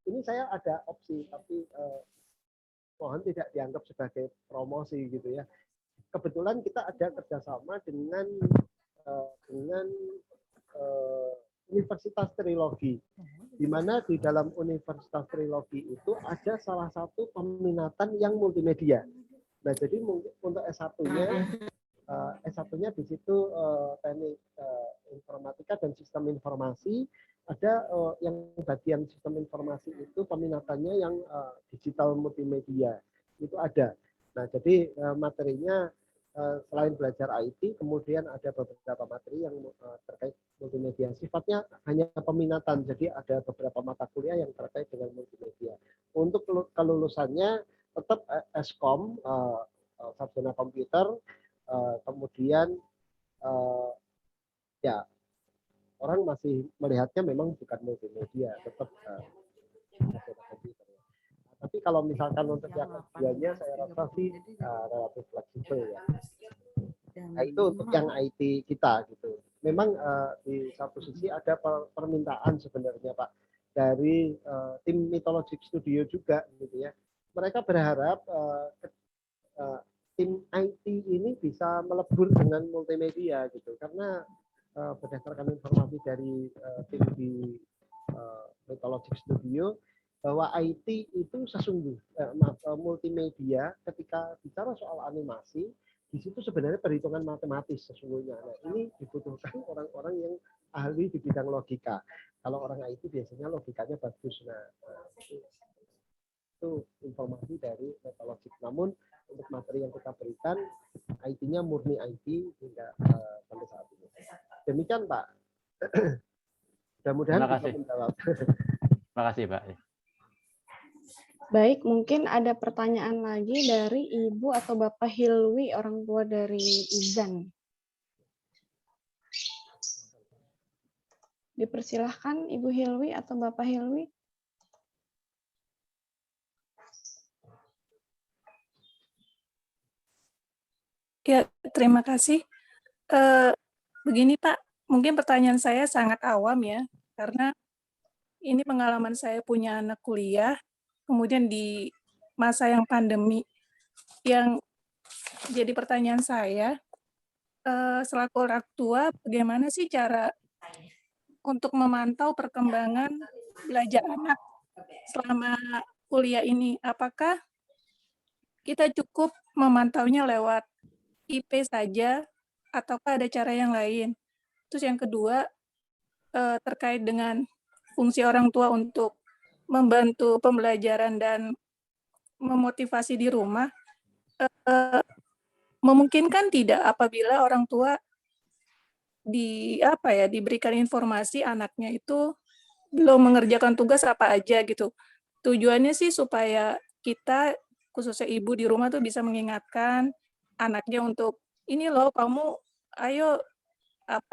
C: ini saya ada opsi, tapi mohon tidak dianggap sebagai promosi gitu ya. Kebetulan kita ada kerjasama dengan Universitas Trilogi, di mana di dalam Universitas Trilogi itu ada salah satu peminatan yang multimedia. Nah, jadi mungkin untuk S1-nya di situ teknik informatika dan sistem informasi, ada yang bagian sistem informasi itu peminatannya yang digital multimedia, itu ada. Nah, jadi materinya selain belajar IT, kemudian ada beberapa materi yang terkait multimedia. Sifatnya hanya peminatan, jadi ada beberapa mata kuliah yang terkait dengan multimedia. Untuk kelulusannya tetap Eskom, sarjana komputer, kemudian ya orang masih melihatnya memang bukan multimedia, tetap sarjana komputer. Tapi kalau misalkan untuk yang keduanya saya rasa sih relatif fleksibel ya. Nah, itu untuk yang IT kita gitu. Memang di satu sisi ada permintaan sebenarnya Pak dari tim Mythologic Studio juga gitu ya. Mereka berharap tim IT ini bisa melebur dengan multimedia gitu, karena berdasarkan informasi dari tim di Mythologic Studio bahwa IT itu multimedia ketika bicara soal animasi di situ sebenarnya perhitungan matematis sesungguhnya. Nah, ini dibutuhkan orang-orang yang ahli di bidang logika. Kalau orang IT biasanya logikanya bagus. Nah, itu informasi dari Mythologic. Namun untuk materi yang kita berikan, IT-nya murni IT hingga sampai saat ini. Demikian Pak. Mudah-mudahan bisa menjawab.
E: Terima kasih Pak.
B: Baik, mungkin ada pertanyaan lagi dari Ibu atau Bapak Hilwi, orang tua dari Izan. Dipersilahkan Ibu Hilwi atau Bapak Hilwi.
F: Ya, terima kasih. Begini Pak, mungkin pertanyaan saya sangat awam ya, karena ini pengalaman saya punya anak kuliah, kemudian di masa yang pandemi, yang jadi pertanyaan saya, selaku orang tua, bagaimana sih cara untuk memantau perkembangan belajar anak selama kuliah ini? Apakah kita cukup memantaunya lewat IP saja, ataukah ada cara yang lain? Terus yang kedua, terkait dengan fungsi orang tua untuk membantu pembelajaran dan memotivasi di rumah, memungkinkan tidak apabila orang tua diberikan informasi anaknya itu belum mengerjakan tugas apa aja gitu. Tujuannya sih supaya kita, khususnya ibu di rumah tuh bisa mengingatkan anaknya untuk, "Ini loh kamu ayo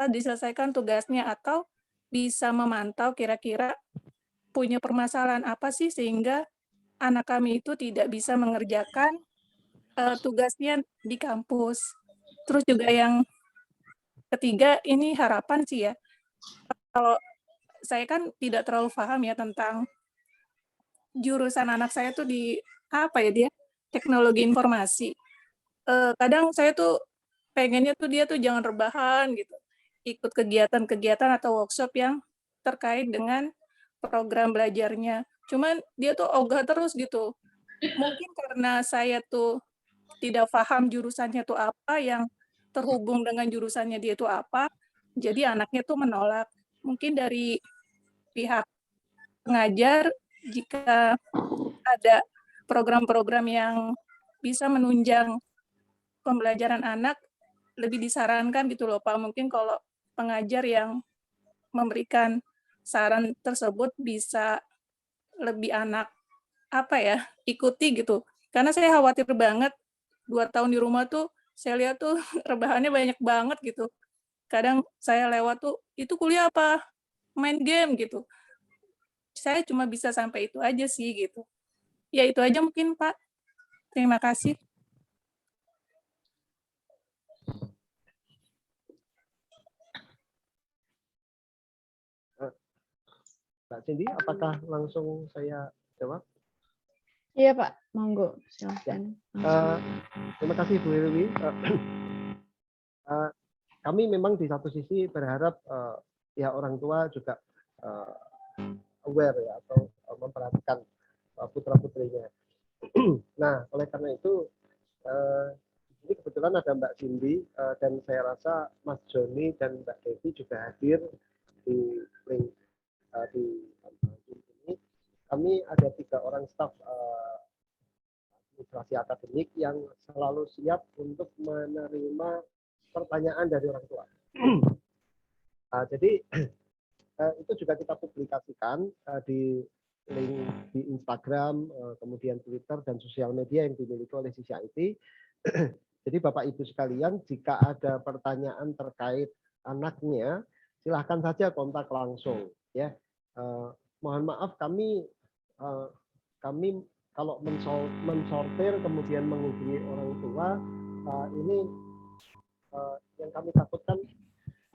F: diselesaikan tugasnya," atau bisa memantau kira-kira punya permasalahan apa sih sehingga anak kami itu tidak bisa mengerjakan, tugasnya di kampus. Terus juga yang ketiga, ini harapan sih ya, kalau saya kan tidak terlalu paham ya tentang jurusan anak saya tuh di dia teknologi informasi. Kadang saya tuh pengennya tuh dia tuh jangan rebahan gitu, ikut kegiatan-kegiatan atau workshop yang terkait dengan program belajarnya. Cuman dia tuh ogah terus gitu. Mungkin karena saya tuh tidak paham jurusannya tuh apa, yang terhubung dengan jurusannya dia itu apa, jadi anaknya tuh menolak. Mungkin dari pihak pengajar, jika ada program-program yang bisa menunjang pembelajaran anak, lebih disarankan gitu loh Pak. Mungkin kalau pengajar yang memberikan saran tersebut bisa lebih anak ikuti gitu. Karena saya khawatir banget 2 tahun di rumah tuh saya lihat tuh rebahannya banyak banget gitu. Kadang saya lewat tuh, "Itu kuliah apa? Main game," gitu. Saya cuma bisa sampai itu aja sih gitu. Ya itu aja mungkin Pak. Terima kasih.
C: Mbak Cindy, apakah langsung saya jawab?
B: Iya Pak, monggo silahkan.
C: Terima kasih Bu Irwi. Kami memang di satu sisi berharap pihak orang tua juga aware ya atau memperhatikan putra-putrinya. Nah, oleh karena itu ini kebetulan ada Mbak Cindy dan saya rasa Mas Joni dan Mbak Devi juga hadir di link di ini. Kami ada 3 orang staf administrasi akademik yang selalu siap untuk menerima pertanyaan dari orang tua. Jadi itu juga kita publikasikan di link di Instagram, kemudian Twitter dan sosial media yang dimiliki oleh Sisi IT. Jadi Bapak Ibu sekalian, jika ada pertanyaan terkait anaknya, silahkan saja kontak langsung. Ya, mohon maaf kami kalau mensortir kemudian menghubungi orang tua, ini yang kami takutkan.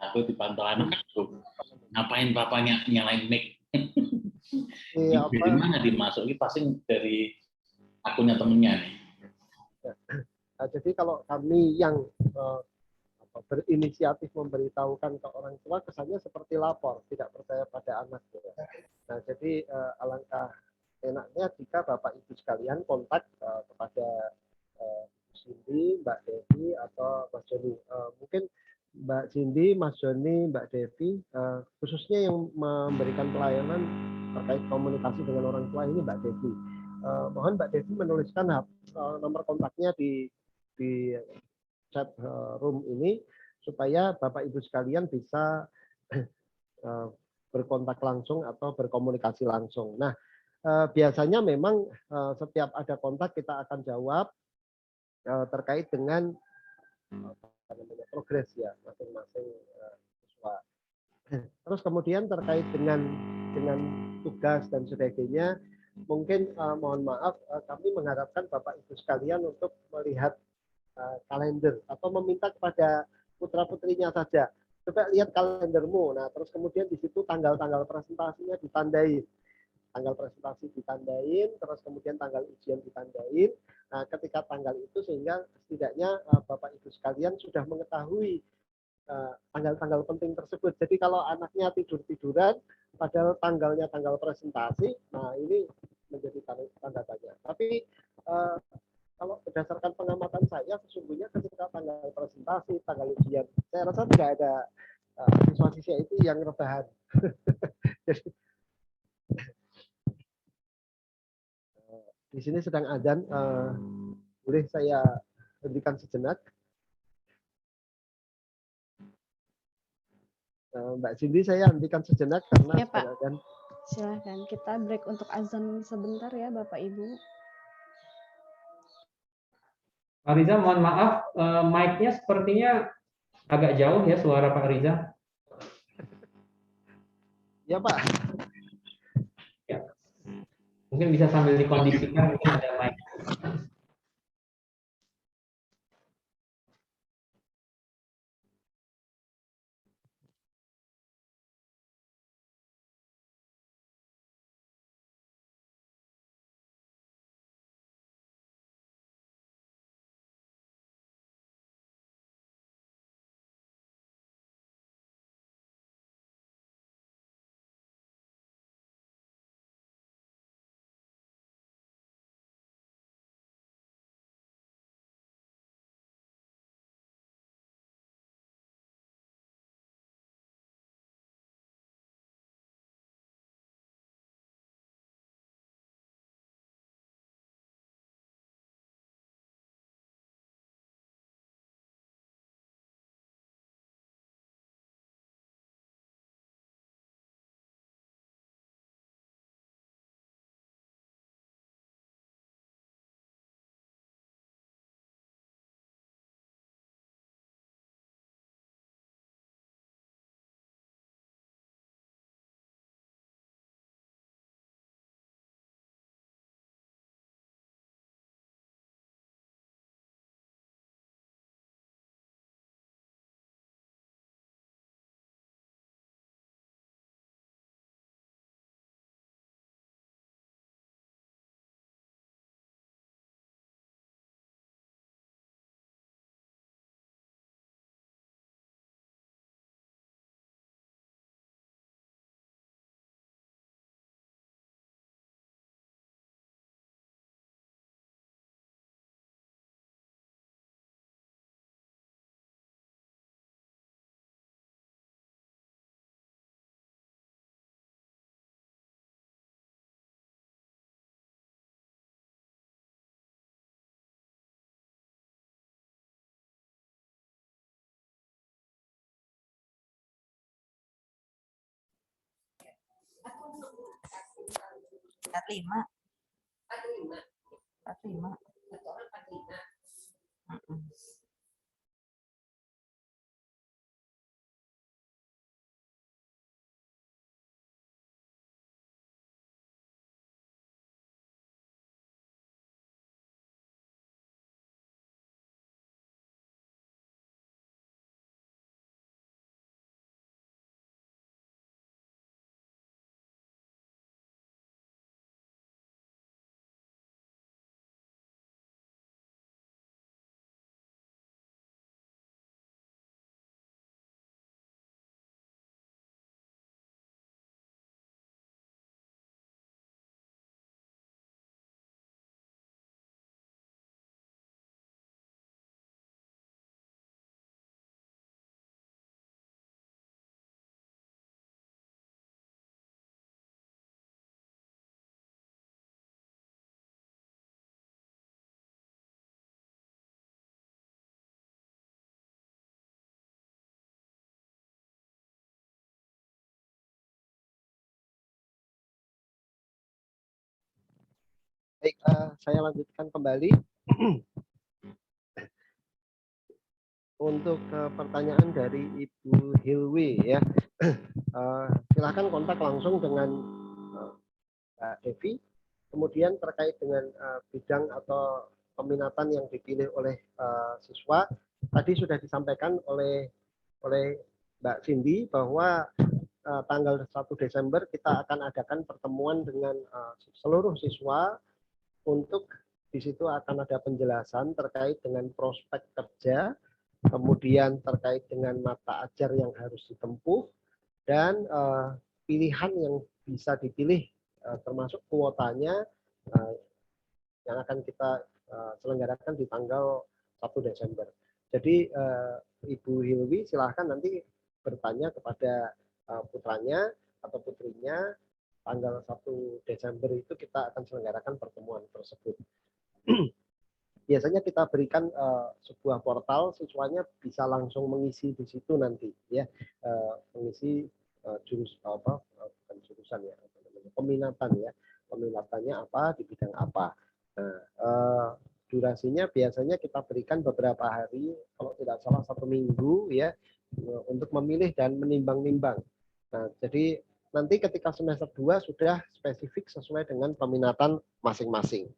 G: Aku dipantau anak aku. Ngapain papanya nyalain mic? Dari mana dimasuki? Pasti dari akunnya temennya nih.
C: Jadi kalau kami yang berinisiatif memberitahukan ke orang tua, kesannya seperti lapor, tidak percaya pada anak. Nah, jadi alangkah enaknya jika Bapak Ibu sekalian kontak kepada Cindy, Mbak Devi, atau Mas Joni. Mungkin Mbak Cindy, Mas Joni, Mbak Devi, khususnya yang memberikan pelayanan terkait komunikasi dengan orang tua ini Mbak Devi. Mohon Mbak Devi menuliskan nomor kontaknya di chat room ini supaya Bapak Ibu sekalian bisa berkontak langsung atau berkomunikasi langsung. Nah, biasanya memang setiap ada kontak kita akan jawab terkait dengan progres ya masing-masing siswa. Terus kemudian terkait dengan tugas dan sebagainya, mungkin mohon maaf kami mengharapkan Bapak Ibu sekalian untuk melihat kalender atau meminta kepada putra-putrinya saja. Coba lihat kalendermu. Nah, terus kemudian di situ tanggal-tanggal presentasinya ditandain. Tanggal presentasi ditandain, terus kemudian tanggal ujian ditandain. Nah, ketika tanggal itu sehingga setidaknya Bapak Ibu sekalian sudah mengetahui tanggal-tanggal penting tersebut. Jadi kalau anaknya tidur-tiduran, padahal tanggalnya tanggal presentasi, nah ini menjadi tanda tanya. Tapi kalau berdasarkan pengamatan saya, sesungguhnya ketika tanggal presentasi, tanggal ujian, saya rasa tidak ada siswa-siswa itu yang rebahan. Jadi, di sini sedang adzan, boleh saya hentikan sejenak? Mbak Cindy, saya hentikan sejenak karena
B: Ya, Pak.
C: silakan.
B: Silahkan kita break untuk azan sebentar ya Bapak Ibu.
A: Pak Riza, mohon maaf, mic-nya sepertinya agak jauh ya suara Pak Riza.
C: Ya Pak.
A: Ya. Mungkin bisa sambil dikondisikan, mungkin ada mic.
C: Baik, saya lanjutkan kembali. Untuk pertanyaan dari Ibu Hilwi ya, silakan kontak langsung dengan Mbak Devi. Kemudian terkait dengan bidang atau peminatan yang dipilih oleh siswa, tadi sudah disampaikan oleh Mbak Cindy bahwa tanggal 1 Desember kita akan adakan pertemuan dengan seluruh siswa untuk di situ akan ada penjelasan terkait dengan prospek kerja, kemudian terkait dengan mata ajar yang harus ditempuh, dan pilihan yang bisa dipilih termasuk kuotanya yang akan kita selenggarakan di tanggal 1 Desember. Jadi Ibu Hilwi silahkan nanti bertanya kepada putranya atau putrinya, tanggal 1 Desember itu kita akan selenggarakan pertemuan tersebut. biasanya kita berikan sebuah portal, siswanya bisa langsung mengisi di situ nanti ya, mengisi bukan jurusan ya, peminatan ya, peminatannya apa di bidang apa. Nah, durasinya biasanya kita berikan beberapa hari, kalau tidak salah 1 minggu ya, untuk memilih dan menimbang-nimbang. Nah, jadi nanti ketika semester 2 sudah spesifik sesuai dengan peminatan masing-masing.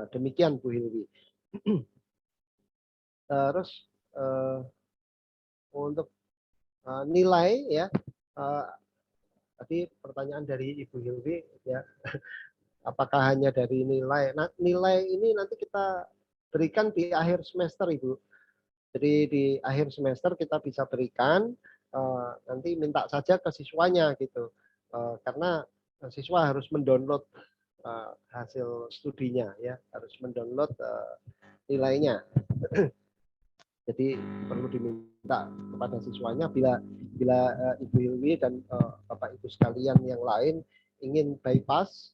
C: Demikian Bu Hilwi. Terus untuk nilai ya, tadi pertanyaan dari Ibu Hilwi ya, apakah hanya dari nilai? Nah, nilai ini nanti kita berikan di akhir semester Ibu. Jadi di akhir semester kita bisa berikan, nanti minta saja ke siswanya gitu, karena siswa harus mendownload hasil studinya ya, harus mendownload nilainya. Jadi perlu diminta kepada siswanya bila Ibu Hilwi dan Bapak Ibu sekalian yang lain ingin bypass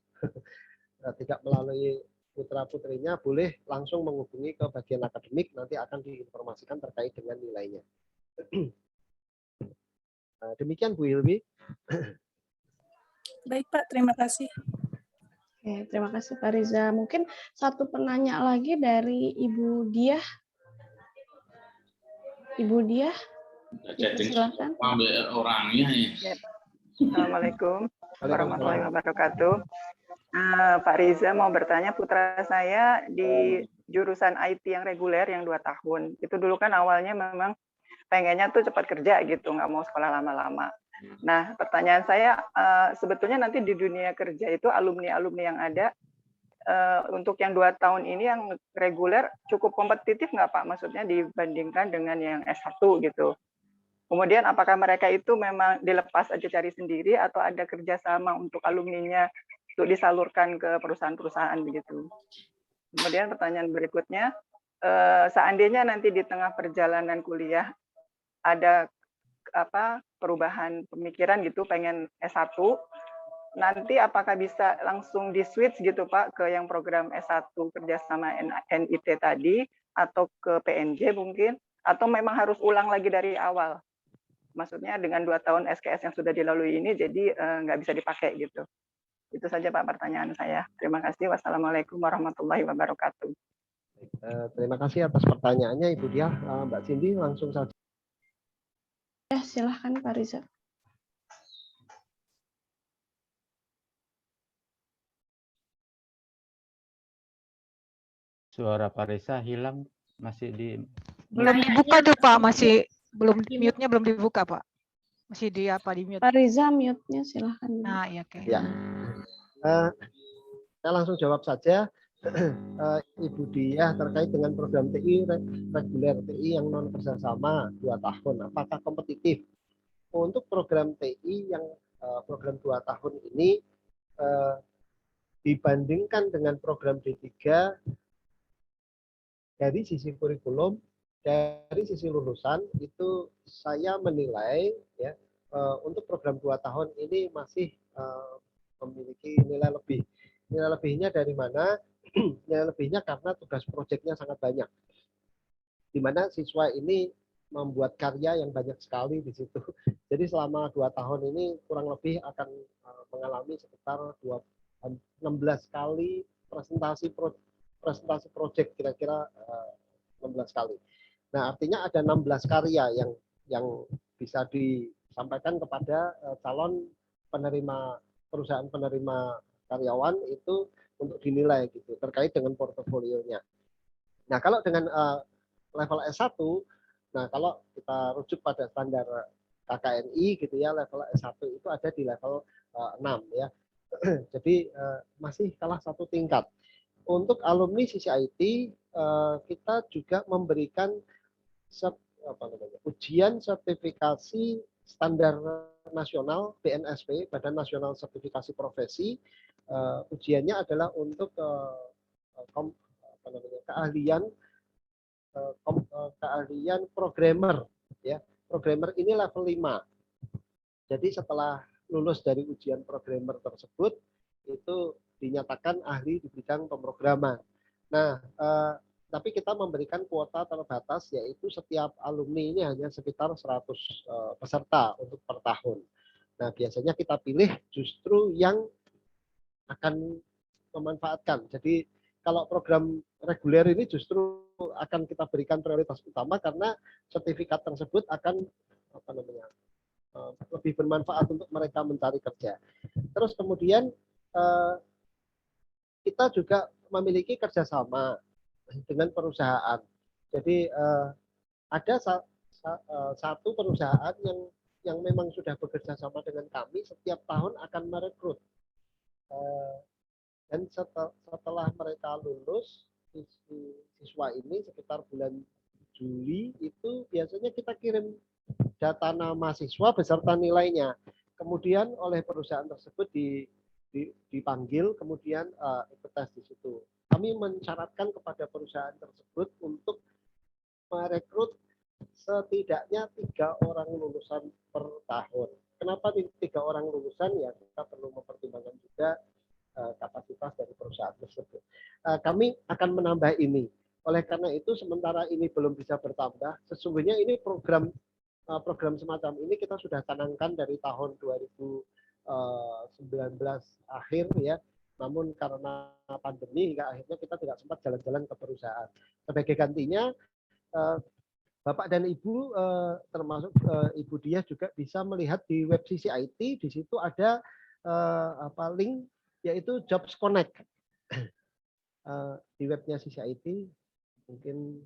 C: tidak melalui putra-putrinya, boleh langsung menghubungi ke bagian akademik, nanti akan diinformasikan terkait dengan nilainya. Demikian Bu Hilwi.
F: Baik Pak, terima kasih.
B: Oke, terima kasih Pak Riza. Mungkin satu penanya lagi dari Ibu Diah. Ibu Diah, silakan.
G: Ambil orangnya ya.
H: Assalamualaikum warahmatullahi wabarakatuh. Pak Riza mau bertanya, putra saya di jurusan IT yang reguler yang 2 tahun. Itu dulu kan awalnya memang pengennya tuh cepat kerja gitu, nggak mau sekolah lama-lama. Nah, pertanyaan saya, sebetulnya nanti di dunia kerja itu alumni-alumni yang ada, untuk yang 2 tahun ini yang reguler cukup kompetitif nggak Pak? Maksudnya dibandingkan dengan yang S1 gitu. Kemudian apakah mereka itu memang dilepas aja cari sendiri atau ada kerjasama untuk alumninya untuk disalurkan ke perusahaan-perusahaan begitu? Kemudian pertanyaan berikutnya, seandainya nanti di tengah perjalanan kuliah ada perubahan pemikiran gitu, pengen S1, nanti apakah bisa langsung di-switch gitu Pak ke yang program S1 kerjasama NIT tadi, atau ke PNJ mungkin, atau memang harus ulang lagi dari awal? Maksudnya dengan 2 tahun SKS yang sudah dilalui ini, jadi nggak bisa dipakai gitu. Itu saja Pak pertanyaan saya. Terima kasih. Wassalamualaikum warahmatullahi wabarakatuh.
C: Terima kasih atas pertanyaannya Ibu Diah. Mbak Cindy langsung saja.
B: Ya, silahkan Pak Riza.
E: Suara Pak Reza hilang, masih di...
D: Belum dibuka tuh Pak, masih belum, mute-nya belum dibuka Pak. Masih di mute.
B: Pak Riza mute-nya silahkan.
D: Nah, ya oke.
C: Ya. Saya langsung jawab saja. Ibu Diah terkait dengan program TI reguler TI yang non kerjasama 2 tahun, apakah kompetitif? Untuk program TI yang program 2 tahun ini dibandingkan dengan program D3 dari sisi kurikulum, dari sisi lulusan itu saya menilai ya, untuk program 2 tahun ini masih memiliki nilai lebih. Nilai lebihnya dari mana? Nilai lebihnya karena tugas proyeknya sangat banyak. Di mana siswa ini membuat karya yang banyak sekali di situ. Jadi selama 2 tahun ini kurang lebih akan mengalami sekitar 16 kali presentasi proyek, kira-kira 16 kali. Nah, artinya ada 16 karya yang bisa disampaikan kepada calon penerima, perusahaan penerima karyawan itu untuk dinilai gitu terkait dengan portofolionya. Nah, kalau dengan level S1, nah kalau kita rujuk pada standar KKNI gitu ya, level S1 itu ada di level 6 ya. Jadi masih kalah 1 tingkat. Untuk alumni sisi IT, kita juga memberikan ujian sertifikasi standar nasional BNSP, Badan Nasional Sertifikasi Profesi. Ujiannya adalah untuk keahlian programmer ya. Programmer ini level 5. Jadi setelah lulus dari ujian programmer tersebut itu dinyatakan ahli di bidang pemrograman. Nah, tapi kita memberikan kuota terbatas, yaitu setiap alumni ini hanya sekitar 100 peserta untuk per tahun. Nah, biasanya kita pilih justru yang akan memanfaatkan. Jadi kalau program reguler ini justru akan kita berikan prioritas utama karena sertifikat tersebut akan lebih bermanfaat untuk mereka mencari kerja. Terus kemudian kita juga memiliki kerjasama dengan perusahaan. Jadi ada satu perusahaan yang memang sudah bekerja sama dengan kami, setiap tahun akan merekrut. Dan setelah mereka lulus, siswa ini sekitar bulan Juli itu biasanya kita kirim data nama siswa beserta nilainya. Kemudian oleh perusahaan tersebut dipanggil, kemudian ikut tes di situ. Kami mensyaratkan kepada perusahaan tersebut untuk merekrut setidaknya 3 orang lulusan per tahun. Kenapa 3 orang lulusan? Ya kita perlu mempertimbangkan juga kapasitas dari perusahaan tersebut. Kami akan menambah ini. Oleh karena itu, sementara ini belum bisa bertambah, sesungguhnya ini program semacam ini kita sudah canangkan dari tahun 2019 akhir ya. Namun karena pandemi hingga akhirnya kita tidak sempat jalan-jalan ke perusahaan. Sebagai gantinya, Bapak dan Ibu, termasuk Ibu Diah juga bisa melihat di web CCIT, di situ ada link yaitu Jobs Connect. Di webnya CCIT, mungkin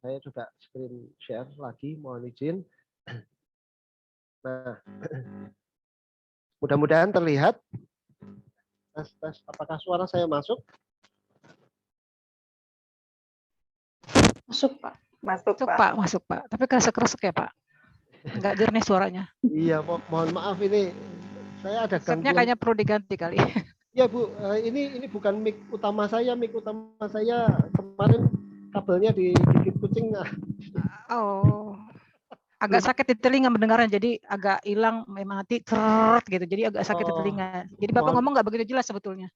C: saya coba screen share lagi, mohon izin. Nah, mudah-mudahan terlihat. Tes, apakah suara saya masuk?
B: Masuk, Pak.
D: Masuk, Pak. Tapi keresek-keresek ya, Pak. Enggak jernih suaranya.
C: Iya, mohon maaf ini saya ada
D: Setnya
C: gangguan.
D: kayaknya perlu diganti kali.
C: Ya Bu, ini bukan mic utama saya kemarin kabelnya digigit kucing.
D: Oh, agak sakit di telinga mendengarnya, jadi agak hilang memang nanti keret gitu, jadi agak sakit di telinga. Jadi Bapak ngomong nggak begitu jelas sebetulnya.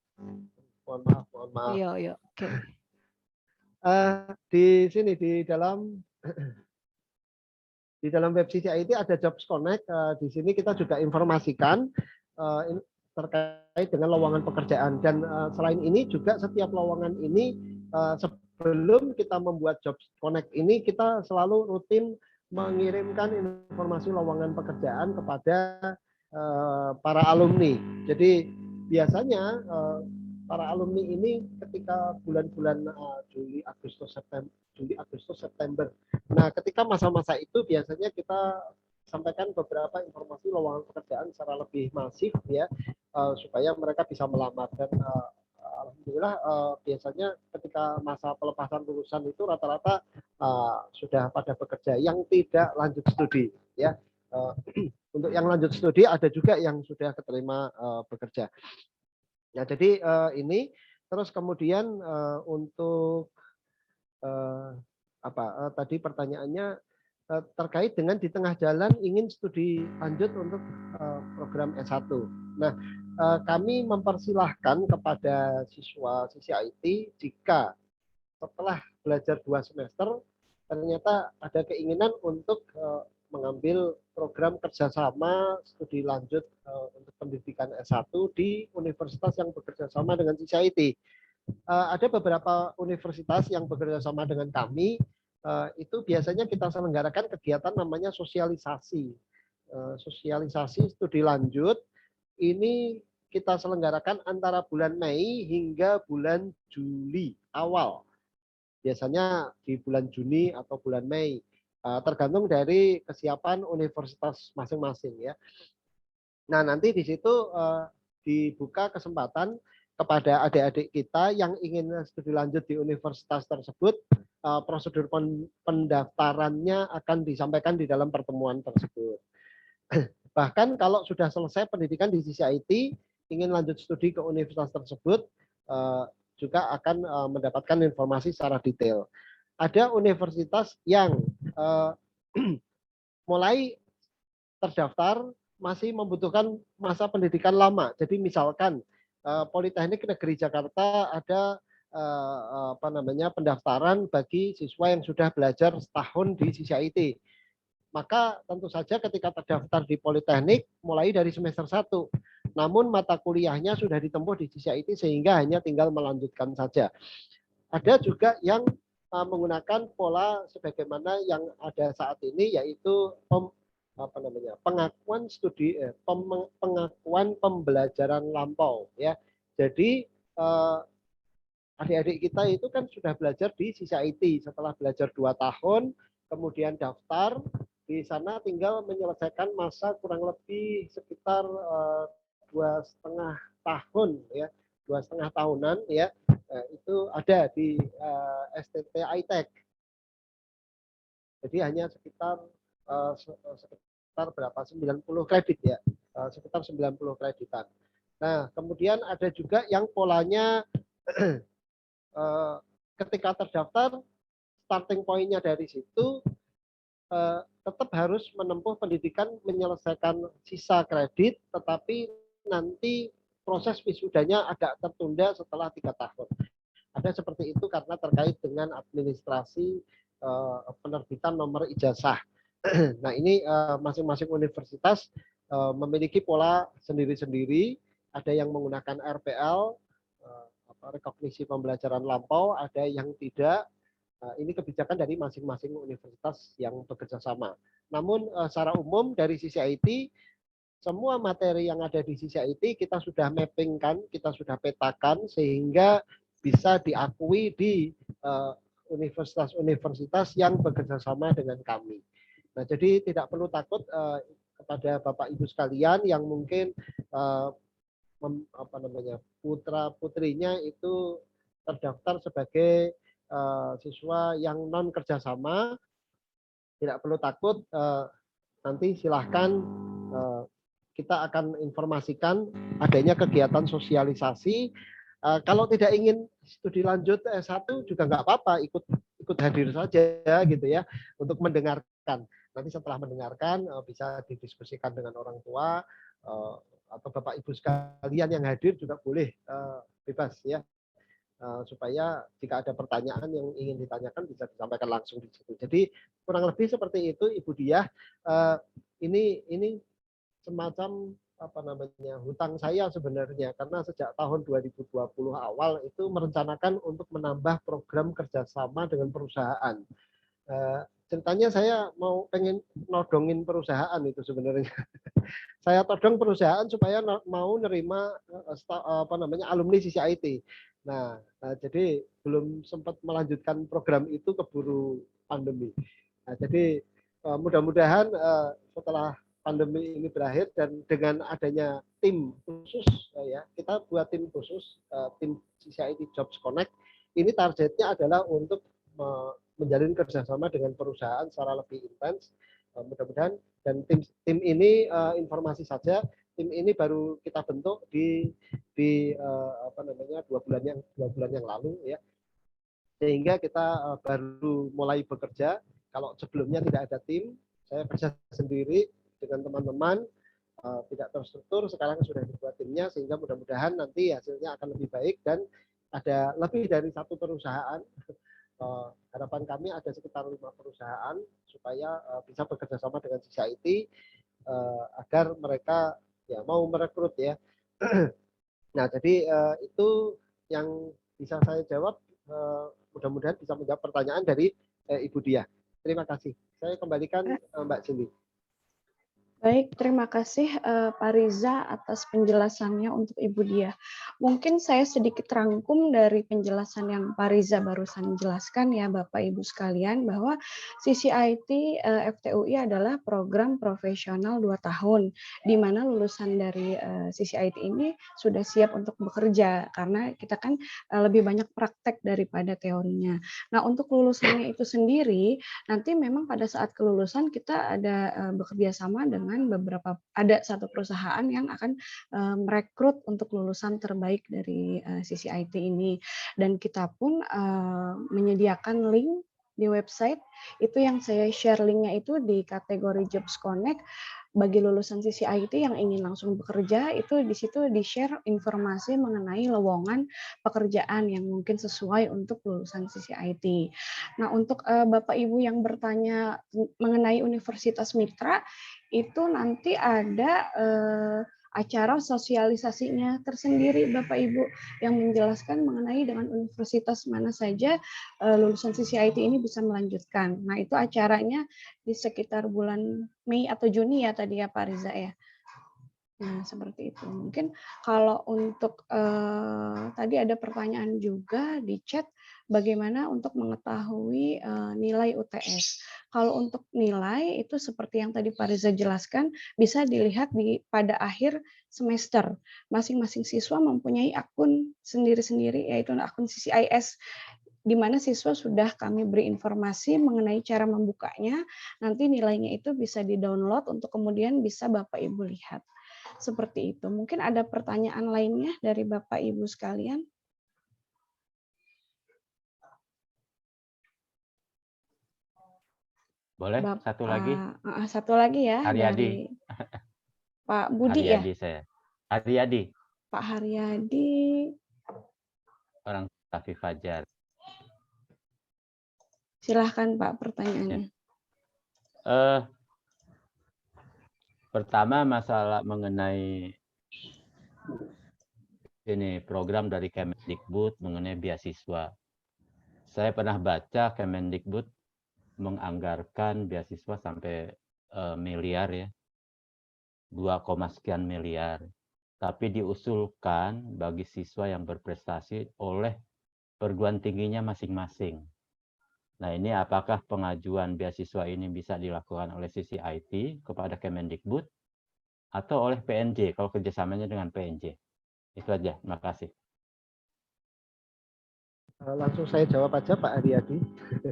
C: Mohon maaf.
D: Iya, oke.
C: Di sini di dalam web CCIT ada Jobs Connect. Di sini kita juga informasikan terkait dengan lowongan pekerjaan, dan selain ini juga setiap lowongan ini sebelum kita membuat Jobs Connect ini kita selalu rutin mengirimkan informasi lowongan pekerjaan kepada para alumni. Jadi biasanya para alumni ini ketika bulan-bulan Juli, Agustus, September. Nah, ketika masa-masa itu biasanya kita sampaikan beberapa informasi lowongan pekerjaan secara lebih masif ya, supaya mereka bisa melamar. Dan alhamdulillah biasanya ketika masa pelepasan lulusan itu rata-rata sudah pada bekerja yang tidak lanjut studi ya. Untuk yang lanjut studi ada juga yang sudah keterima bekerja. Ya, jadi ini terus kemudian untuk tadi pertanyaannya terkait dengan di tengah jalan ingin studi lanjut untuk program S1. Nah, kami mempersilahkan kepada siswa CCIT jika setelah belajar 2 semester ternyata ada keinginan untuk mengambil program kerjasama studi lanjut untuk pendidikan S1 di universitas yang bekerja sama dengan CCIT. Ada beberapa universitas yang bekerja sama dengan kami, itu biasanya kita selenggarakan kegiatan namanya sosialisasi. Sosialisasi studi lanjut ini kita selenggarakan antara bulan Mei hingga bulan Juli awal. Biasanya di bulan Juni atau bulan Mei, tergantung dari kesiapan universitas masing-masing ya. Nah, nanti di situ dibuka kesempatan kepada adik-adik kita yang ingin studi lanjut di universitas tersebut. Prosedur pendaftarannya akan disampaikan di dalam pertemuan tersebut. Bahkan kalau sudah selesai pendidikan di CCIT, ingin lanjut studi ke universitas tersebut, juga akan mendapatkan informasi secara detail. Ada universitas yang mulai terdaftar masih membutuhkan masa pendidikan lama. Jadi misalkan Politeknik Negeri Jakarta ada pendaftaran bagi siswa yang sudah belajar setahun di CCIT. Maka tentu saja ketika terdaftar di Politeknik mulai dari semester 1. Namun mata kuliahnya sudah ditempuh di CCIT sehingga hanya tinggal melanjutkan saja. Ada juga yang menggunakan pola sebagaimana yang ada saat ini, yaitu pengakuan studi pengakuan pembelajaran lampau ya. Jadi adik-adik kita itu kan sudah belajar di CCIT setelah belajar 2 tahun, kemudian daftar di sana tinggal menyelesaikan masa kurang lebih sekitar 2,5 tahun ya, 2,5 tahunan ya. Itu ada di STT ITEK. Jadi hanya sekitar berapa 90 kredit ya, sekitar 90 kreditan. Nah, kemudian ada juga yang polanya ketika terdaftar starting point-nya dari situ tetap harus menempuh pendidikan menyelesaikan sisa kredit, tetapi nanti proses wisudanya agak tertunda setelah 3 tahun. Ada seperti itu karena terkait dengan administrasi penerbitan nomor ijazah. Nah, ini masing-masing universitas memiliki pola sendiri-sendiri. Ada yang menggunakan RPL, rekognisi pembelajaran lampau, ada yang tidak. Ini kebijakan dari masing-masing universitas yang bekerja sama. Namun secara umum dari sisi IT, semua materi yang ada di sisi IT kita sudah mappingkan, kita sudah petakan sehingga bisa diakui di universitas-universitas yang bekerja sama dengan kami. Nah, jadi tidak perlu takut kepada Bapak Ibu sekalian yang mungkin putra putrinya itu terdaftar sebagai siswa yang non kerjasama, tidak perlu takut. Nanti silahkan kita akan informasikan adanya kegiatan sosialisasi. Kalau tidak ingin studi lanjut S1 juga nggak apa-apa, ikut hadir saja gitu ya, untuk mendengarkan. Nanti setelah mendengarkan bisa didiskusikan dengan orang tua atau Bapak Ibu sekalian yang hadir juga boleh bebas ya. Supaya jika ada pertanyaan yang ingin ditanyakan bisa disampaikan langsung di situ. Jadi kurang lebih seperti itu Ibu Diah. Ini semacam hutang saya sebenarnya, karena sejak tahun 2020 awal itu merencanakan untuk menambah program kerjasama dengan perusahaan. Ceritanya saya pengen nodongin perusahaan itu sebenarnya. Saya todong perusahaan supaya mau nerima alumni CCIT. Nah, jadi belum sempat melanjutkan program itu keburu pandemi. Nah, jadi mudah-mudahan setelah pandemi ini berakhir dan dengan adanya tim khusus ya, kita buat tim khusus, tim CCIT Jobs Connect. Ini targetnya adalah untuk menjalin kerjasama dengan perusahaan secara lebih intens. Mudah-mudahan, dan tim ini informasi saja, tim ini baru kita bentuk di 2 bulan yang lalu ya, sehingga kita baru mulai bekerja. Kalau sebelumnya tidak ada tim, saya kerja sendiri dengan teman-teman, tidak terstruktur. Sekarang sudah dibuat timnya, sehingga mudah-mudahan nanti hasilnya akan lebih baik dan ada lebih dari 1 perusahaan. Harapan kami ada sekitar 5 perusahaan supaya bisa bekerja sama dengan CCIT agar mereka ya mau merekrut ya. Nah, jadi itu yang bisa saya jawab. Mudah-mudahan bisa menjawab pertanyaan dari Ibu Diah. Terima kasih. Saya kembalikan Mbak Cindy.
B: Baik, terima kasih Pak Riza atas penjelasannya untuk Ibu Diah. Mungkin saya sedikit rangkum dari penjelasan yang Pak Riza barusan jelaskan ya Bapak Ibu sekalian, bahwa CCIT FTUI adalah program profesional 2 tahun, di mana lulusan dari CCIT ini sudah siap untuk bekerja, karena kita kan lebih banyak praktek daripada teorinya. Nah, untuk lulusannya itu sendiri, nanti memang pada saat kelulusan kita ada bekerja sama dengan ada 1 perusahaan yang akan merekrut untuk lulusan terbaik dari CCIT ini, dan kita pun menyediakan link di website. Itu yang saya share linknya itu di kategori Jobs Connect. Bagi lulusan sisi IT yang ingin langsung bekerja, itu di situ di-share informasi mengenai lowongan pekerjaan yang mungkin sesuai untuk lulusan sisi IT. Nah, untuk Bapak Ibu yang bertanya mengenai Universitas Mitra, itu nanti ada acara sosialisasinya tersendiri Bapak Ibu yang menjelaskan mengenai dengan universitas mana saja lulusan sisi IT ini bisa melanjutkan. Nah, itu acaranya di sekitar bulan Mei atau Juni ya tadi ya Pak Riza ya. Nah, seperti itu. Mungkin kalau untuk tadi ada pertanyaan juga di chat, bagaimana untuk mengetahui nilai UTS. Kalau untuk nilai itu seperti yang tadi Pak Riza jelaskan, bisa dilihat pada akhir semester. Masing-masing siswa mempunyai akun sendiri-sendiri, yaitu akun CCIS, di mana siswa sudah kami beri informasi mengenai cara membukanya. Nanti nilainya itu bisa di-download untuk kemudian bisa Bapak Ibu lihat. Seperti itu. Mungkin ada pertanyaan lainnya dari Bapak Ibu sekalian?
E: Boleh satu lagi?
B: Satu lagi ya.
E: Haryadi.
B: Dari Pak Budi
E: Haryadi
B: ya?
E: saya. Haryadi.
B: Pak Haryadi.
E: Orang Tafi Fajar.
B: Silahkan Pak pertanyaannya.
E: Pertama masalah mengenai ini program dari Kemendikbud mengenai beasiswa. Saya pernah baca Kemendikbud menganggarkan beasiswa sampai miliar ya, 2, sekian miliar. Tapi diusulkan bagi siswa yang berprestasi oleh perguruan tingginya masing-masing. Nah, ini apakah pengajuan beasiswa ini bisa dilakukan oleh sisi IT kepada Kemendikbud atau oleh PNJ kalau kerjasamanya dengan PNJ? Itu aja, terima kasih.
C: Langsung saya jawab aja Pak Haryadi.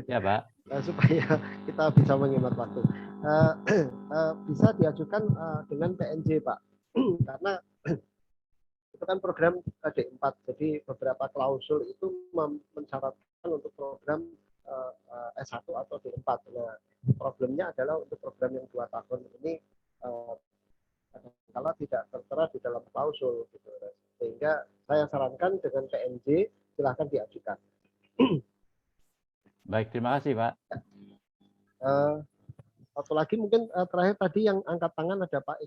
E: Ya Pak.
C: Supaya kita bisa menghemat waktu. Bisa diajukan dengan PNJ Pak. Karena itu kan program D4, jadi beberapa klausul itu mensyaratkan untuk program S1 atau D4. Nah, problemnya adalah untuk program yang 2 tahun ini kalau tidak tertera di dalam klausul, gitu. Sehingga saya sarankan dengan PNJ silahkan diajukan.
E: Baik, terima kasih Pak.
C: Satu lagi mungkin terakhir tadi yang angkat tangan ada Pak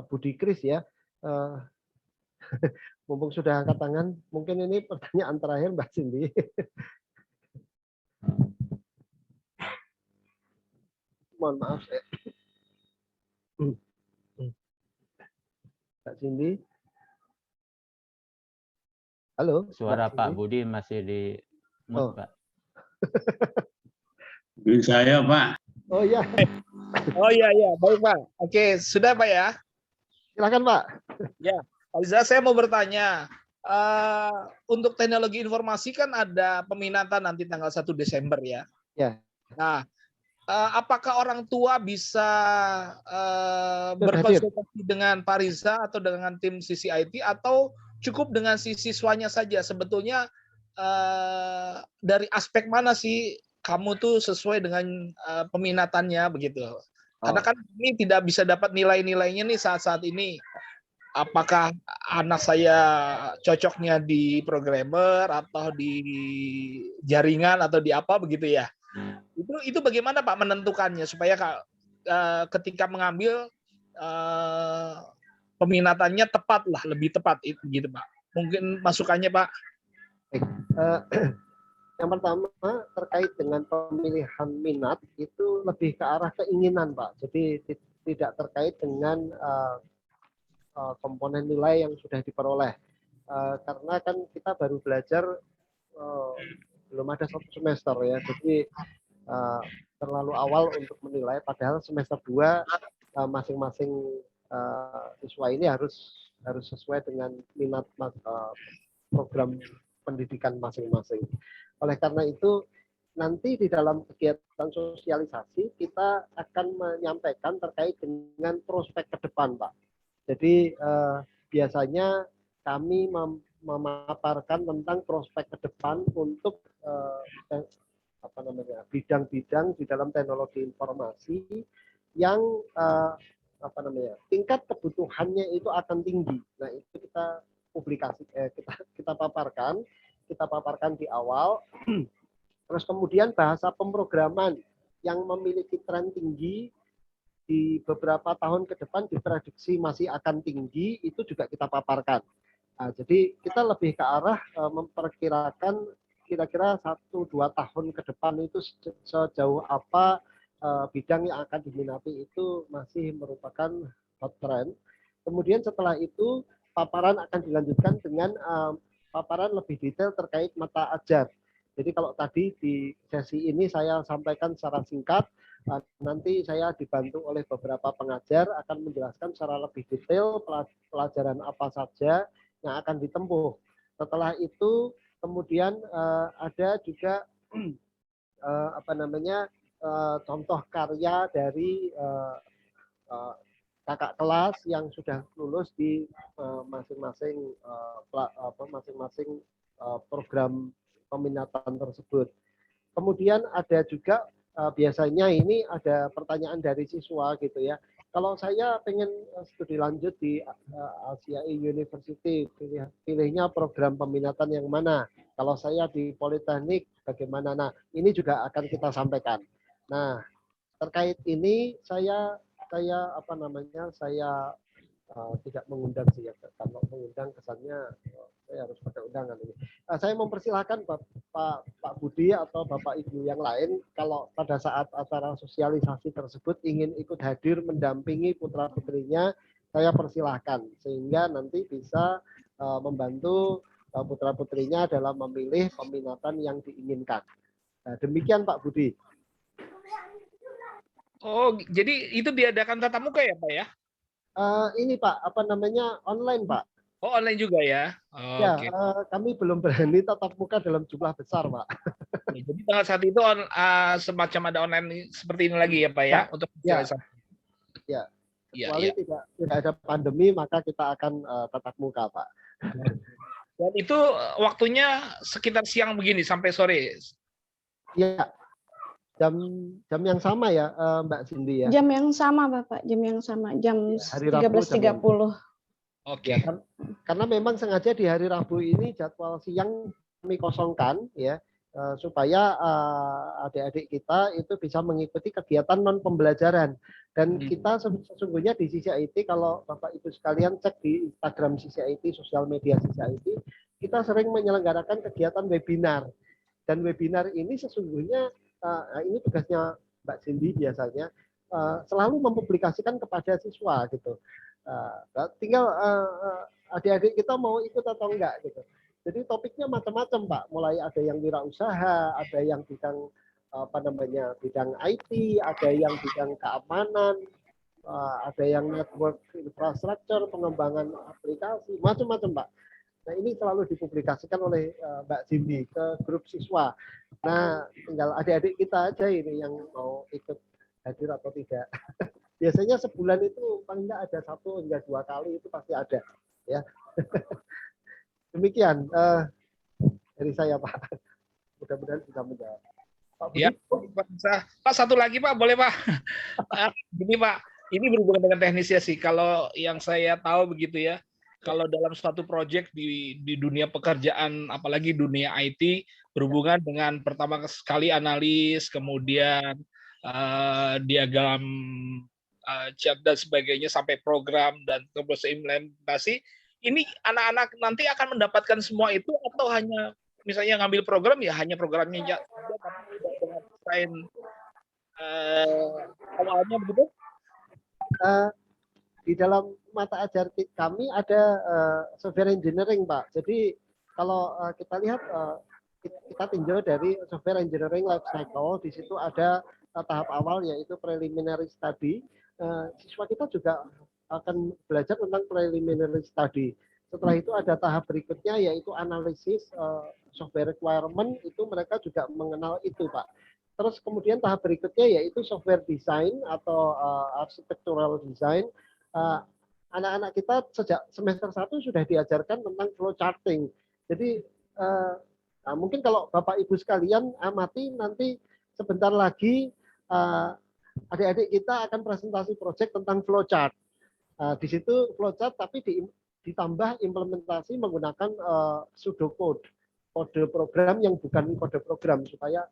C: Budi Kris ya. Mumpung sudah angkat tangan, mungkin ini pertanyaan terakhir Mbak Cindy. Mohon maaf saya. Mbak Cindy. Halo.
E: Suara Pak Budi masih di mute, Pak.
I: Saya Pak.
C: Oh iya.
J: Oh iya, baik Pak. Oke, sudah Pak ya.
C: Silakan Pak.
J: Ya, Pak Riza, saya mau bertanya. Untuk teknologi informasi kan ada peminatan nanti tanggal 1 Desember ya.
C: Ya.
J: Nah, apakah orang tua bisa berkonsultasi dengan Pak Riza atau dengan tim sisi IT atau cukup dengan si siswanya saja? Sebetulnya dari aspek mana sih kamu tuh sesuai dengan peminatannya begitu? Karena kan ini tidak bisa dapat nilai-nilainya nih saat-saat ini. Apakah anak saya cocoknya di programmer atau di jaringan atau di apa begitu ya? Itu bagaimana Pak menentukannya supaya ketika mengambil peminatannya tepat lah, lebih tepat itu gitu Pak. Mungkin masukannya Pak.
C: Yang pertama terkait dengan pemilihan minat itu lebih ke arah keinginan Pak. Jadi tidak terkait dengan komponen nilai yang sudah diperoleh. Karena kan kita baru belajar belum ada 1 semester ya. Jadi terlalu awal untuk menilai, padahal semester 2 masing-masing siswa ini harus sesuai dengan minat program pendidikan masing-masing. Oleh karena itu nanti di dalam kegiatan sosialisasi kita akan menyampaikan terkait dengan prospek ke depan Pak. Jadi biasanya kami memaparkan tentang prospek ke depan untuk bidang-bidang di dalam teknologi informasi yang tingkat kebutuhannya itu akan tinggi. Nah, itu kita kita paparkan di awal. Terus kemudian bahasa pemrograman yang memiliki tren tinggi di beberapa tahun ke depan diprediksi masih akan tinggi, itu juga kita paparkan. Nah, jadi kita lebih ke arah memperkirakan kira-kira 1-2 tahun ke depan itu sejauh apa bidang yang akan diminati itu masih merupakan hot trend. Kemudian setelah itu paparan akan dilanjutkan dengan paparan lebih detail terkait mata ajar. Jadi kalau tadi di sesi ini saya sampaikan secara singkat, nanti saya dibantu oleh beberapa pengajar akan menjelaskan secara lebih detail pelajaran apa saja yang akan ditempuh. Setelah itu kemudian ada juga contoh karya dari kakak kelas yang sudah lulus di masing-masing program peminatan tersebut. Kemudian ada juga biasanya ini ada pertanyaan dari siswa gitu ya. Kalau saya pengen studi lanjut di Asia University, pilihnya program peminatan yang mana? Kalau saya di Politeknik bagaimana? Nah, ini juga akan kita sampaikan. Nah, terkait ini saya tidak mengundang sih ya. Kalau mengundang kesannya saya harus pakai undangan ini. Saya mempersilahkan Pak Budi atau Bapak Ibu yang lain kalau pada saat acara sosialisasi tersebut ingin ikut hadir mendampingi putra putrinya, saya persilahkan sehingga nanti bisa membantu putra putrinya dalam memilih peminatan yang diinginkan. Nah, demikian Pak Budi.
J: Oh, jadi itu diadakan tatap muka ya, Pak ya?
C: Ini Pak, online Pak.
J: Oh, online juga ya? Oh,
C: ya,
J: okay.
C: Kami belum berani tatap muka dalam jumlah besar Pak.
J: Jadi tanggal 1 itu semacam ada online seperti ini lagi ya Pak ya? Untuk
C: ya. Kecuali tidak ada pandemi, maka kita akan tatap muka Pak.
J: Dan itu waktunya sekitar siang begini sampai sore?
C: Iya. Jam yang sama ya Mbak Cindy ya?
B: Jam yang sama Bapak, jam yang sama, jam 13.30.
J: Oke.
C: Ya, karena memang sengaja di hari Rabu ini jadwal siang kami kosongkan ya, supaya adik-adik kita itu bisa mengikuti kegiatan non pembelajaran. Dan kita sesungguhnya di Sisi IT, kalau Bapak Ibu sekalian cek di Instagram Sisi IT, sosial media Sisi IT, kita sering menyelenggarakan kegiatan webinar. Dan webinar ini sesungguhnya ini tugasnya Mbak Cindy biasanya selalu mempublikasikan kepada siswa gitu. Tinggal adik-adik kita mau ikut atau enggak gitu. Jadi topiknya macam-macam Pak. Mulai ada yang wirausaha, ada yang bidang bidang IT, ada yang bidang keamanan, ada yang network infrastructure, pengembangan aplikasi, macam-macam Pak. Nah, ini selalu dipublikasikan oleh Mbak Cindy ke grup siswa. Nah, tinggal adik-adik kita aja ini yang mau ikut hadir atau tidak. Biasanya sebulan itu paling nggak ada 1 hingga 2 kali itu pasti ada. Ya. Demikian dari saya Pak. Mudah-mudahan bisa menjawab. Pak Budi.
J: Ya, Pak satu lagi Pak, boleh Pak? Gini Pak, ini berhubungan dengan teknisnya sih. Kalau yang saya tahu begitu ya, kalau dalam suatu proyek di dunia pekerjaan, apalagi dunia IT, berhubungan dengan pertama sekali analis, kemudian diagram chat dan sebagainya, sampai program dan terus implementasi, ini anak-anak nanti akan mendapatkan semua itu atau hanya misalnya ngambil program ya hanya programnya aja, tapi tidak dengan desain awalnya begitu?
C: Di dalam mata ajar kami ada software engineering Pak. Jadi kalau kita lihat kita tinjau dari software engineering life cycle, di situ ada tahap awal yaitu preliminary study. Siswa kita juga akan belajar tentang preliminary study. Setelah itu ada tahap berikutnya yaitu analisis software requirement, itu mereka juga mengenal itu Pak. Terus kemudian tahap berikutnya yaitu software design atau architectural design. Anak-anak kita sejak semester 1 sudah diajarkan tentang flow charting. Jadi Nah, mungkin kalau Bapak Ibu sekalian amati nanti sebentar lagi adik-adik kita akan presentasi proyek tentang flowchart. Di situ flowchart tapi ditambah implementasi menggunakan pseudocode, kode program yang bukan kode program supaya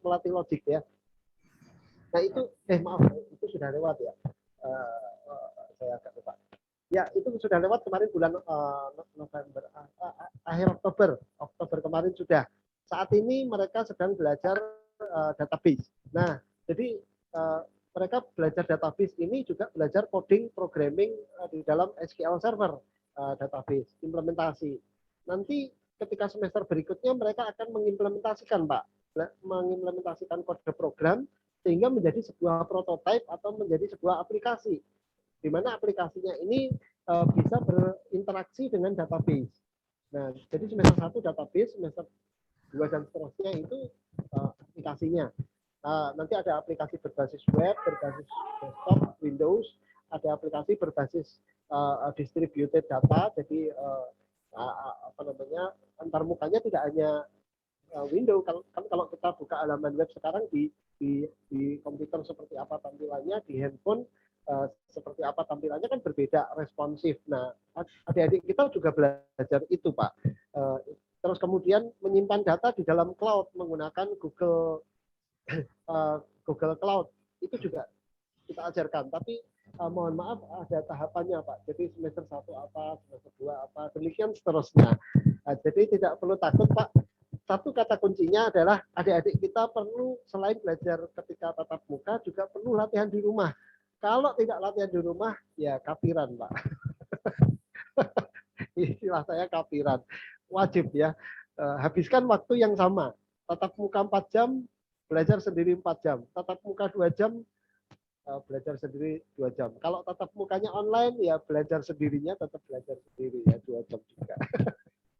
C: melatih logik ya. Nah itu maaf itu sudah lewat ya. Saya agak lupa. Ya, itu sudah lewat kemarin bulan November, akhir Oktober kemarin sudah. Saat ini mereka sedang belajar database. Nah, jadi mereka belajar database ini juga belajar coding, programming di dalam SQL Server database, implementasi. Nanti ketika semester berikutnya mereka akan mengimplementasikan, Pak, mengimplementasikan kode program sehingga menjadi sebuah prototipe atau menjadi sebuah aplikasi. Di mana aplikasinya ini bisa berinteraksi dengan database. Nah, jadi semester 1 database, semester 2 dan seterusnya itu aplikasinya. Nanti ada aplikasi berbasis web, berbasis desktop, Windows, ada aplikasi berbasis distributed data, jadi antar mukanya tidak hanya Windows. Kalau kita buka halaman web sekarang di komputer seperti apa tampilannya, di handphone seperti apa tampilannya kan berbeda, responsif. Nah, adik-adik kita juga belajar itu, Pak. Terus kemudian menyimpan data di dalam cloud menggunakan Google Cloud. Itu juga kita ajarkan. Tapi mohon maaf ada tahapannya, Pak. Jadi semester 1 apa, semester 2 apa, demikian seterusnya. Jadi tidak perlu takut, Pak. Satu kata kuncinya adalah adik-adik kita perlu selain belajar ketika tatap muka juga perlu latihan di rumah. Kalau tidak latihan di rumah, ya kafiran, Pak. Istilah saya kafiran. Wajib ya. Habiskan waktu yang sama. Tatap muka 4 jam, belajar sendiri 4 jam. Tatap muka 2 jam, belajar sendiri 2 jam. Kalau tatap mukanya online, ya belajar sendirinya tetap belajar sendiri ya 2 jam juga.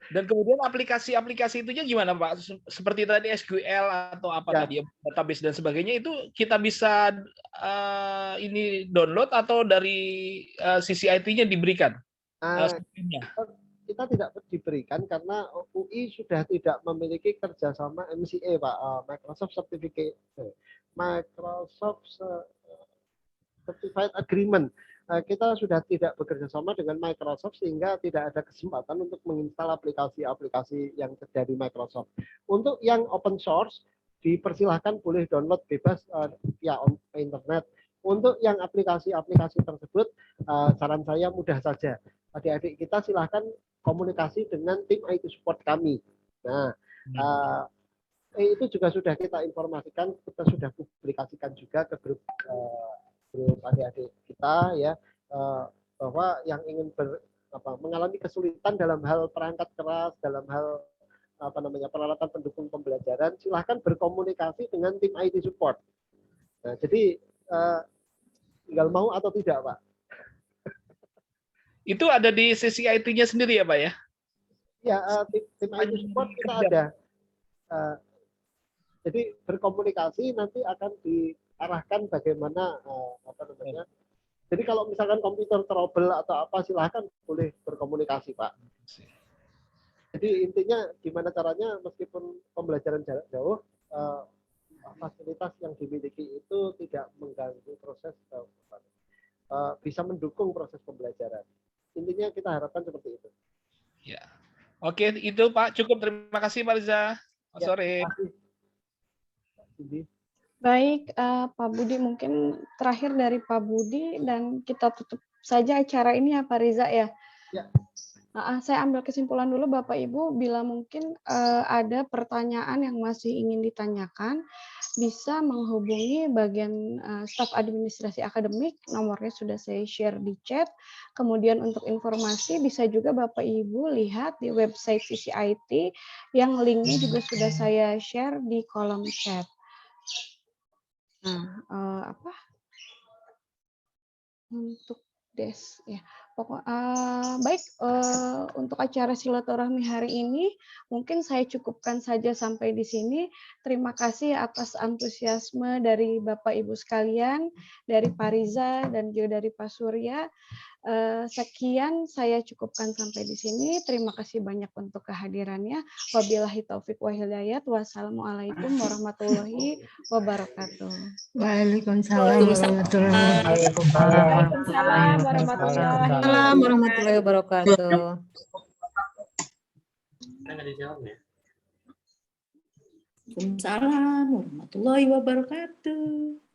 J: Dan kemudian aplikasi-aplikasi itunya gimana, Pak? Seperti tadi SQL atau apa
C: ya.
J: tadi, database dan sebagainya itu kita bisa ini download atau dari sisi IT-nya diberikan?
C: Kita tidak diberikan karena UI sudah tidak memiliki kerjasama MCA, Pak, Microsoft Certified Agreement. Kita sudah tidak bekerja sama dengan Microsoft sehingga tidak ada kesempatan untuk menginstal aplikasi-aplikasi yang dari Microsoft. Untuk yang open source dipersilahkan boleh download bebas via internet. Untuk yang aplikasi-aplikasi tersebut saran saya mudah saja. Adik-adik kita silahkan komunikasi dengan tim IT support kami. Nah, itu juga sudah kita informasikan, kita sudah publikasikan juga ke grup adik-adik kita ya, bahwa yang ingin mengalami kesulitan dalam hal perangkat keras, dalam hal peralatan pendukung pembelajaran, silahkan berkomunikasi dengan tim IT support. Nah, jadi tinggal mau atau tidak, Pak.
J: Itu ada di sisi IT-nya sendiri ya, Pak ya?
C: Ya, tim IT support kita ada. Jadi berkomunikasi nanti akan diarahkan bagaimana Jadi kalau misalkan komputer trouble atau apa, silahkan boleh berkomunikasi, Pak. Jadi intinya gimana caranya meskipun pembelajaran jarak jauh, fasilitas yang dimiliki itu tidak mengganggu proses, bisa mendukung proses pembelajaran. Intinya kita harapkan seperti itu.
J: Ya. Oke, itu Pak. Cukup. Terima kasih, Pak Riza. Sore.
C: Terima kasih.
B: Baik, Pak Budi, mungkin terakhir dari Pak Budi dan kita tutup saja acara ini ya, Pak Riza ya.
C: Ya.
B: Saya ambil kesimpulan dulu, Bapak Ibu, bila mungkin ada pertanyaan yang masih ingin ditanyakan, bisa menghubungi bagian staf administrasi akademik, nomornya sudah saya share di chat. Kemudian untuk informasi bisa juga Bapak Ibu lihat di website CCIT yang linknya juga sudah saya share di kolom chat. Nah, untuk ya, baik, untuk acara silaturahmi hari ini mungkin saya cukupkan saja sampai di sini. Terima kasih atas antusiasme dari Bapak Ibu sekalian, dari Pak Riza dan juga dari Pak Surya. Sekian saya cukupkan sampai di sini. Terima kasih banyak untuk kehadirannya. Wabillahi taufik wa hidayah. Wassalamualaikum warahmatullahi wabarakatuh.
I: Waalaikumsalam warahmatullahi wabarakatuh.
B: Waalaikumsalam warahmatullahi wabarakatuh.
I: Waalaikumsalam warahmatullahi wabarakatuh.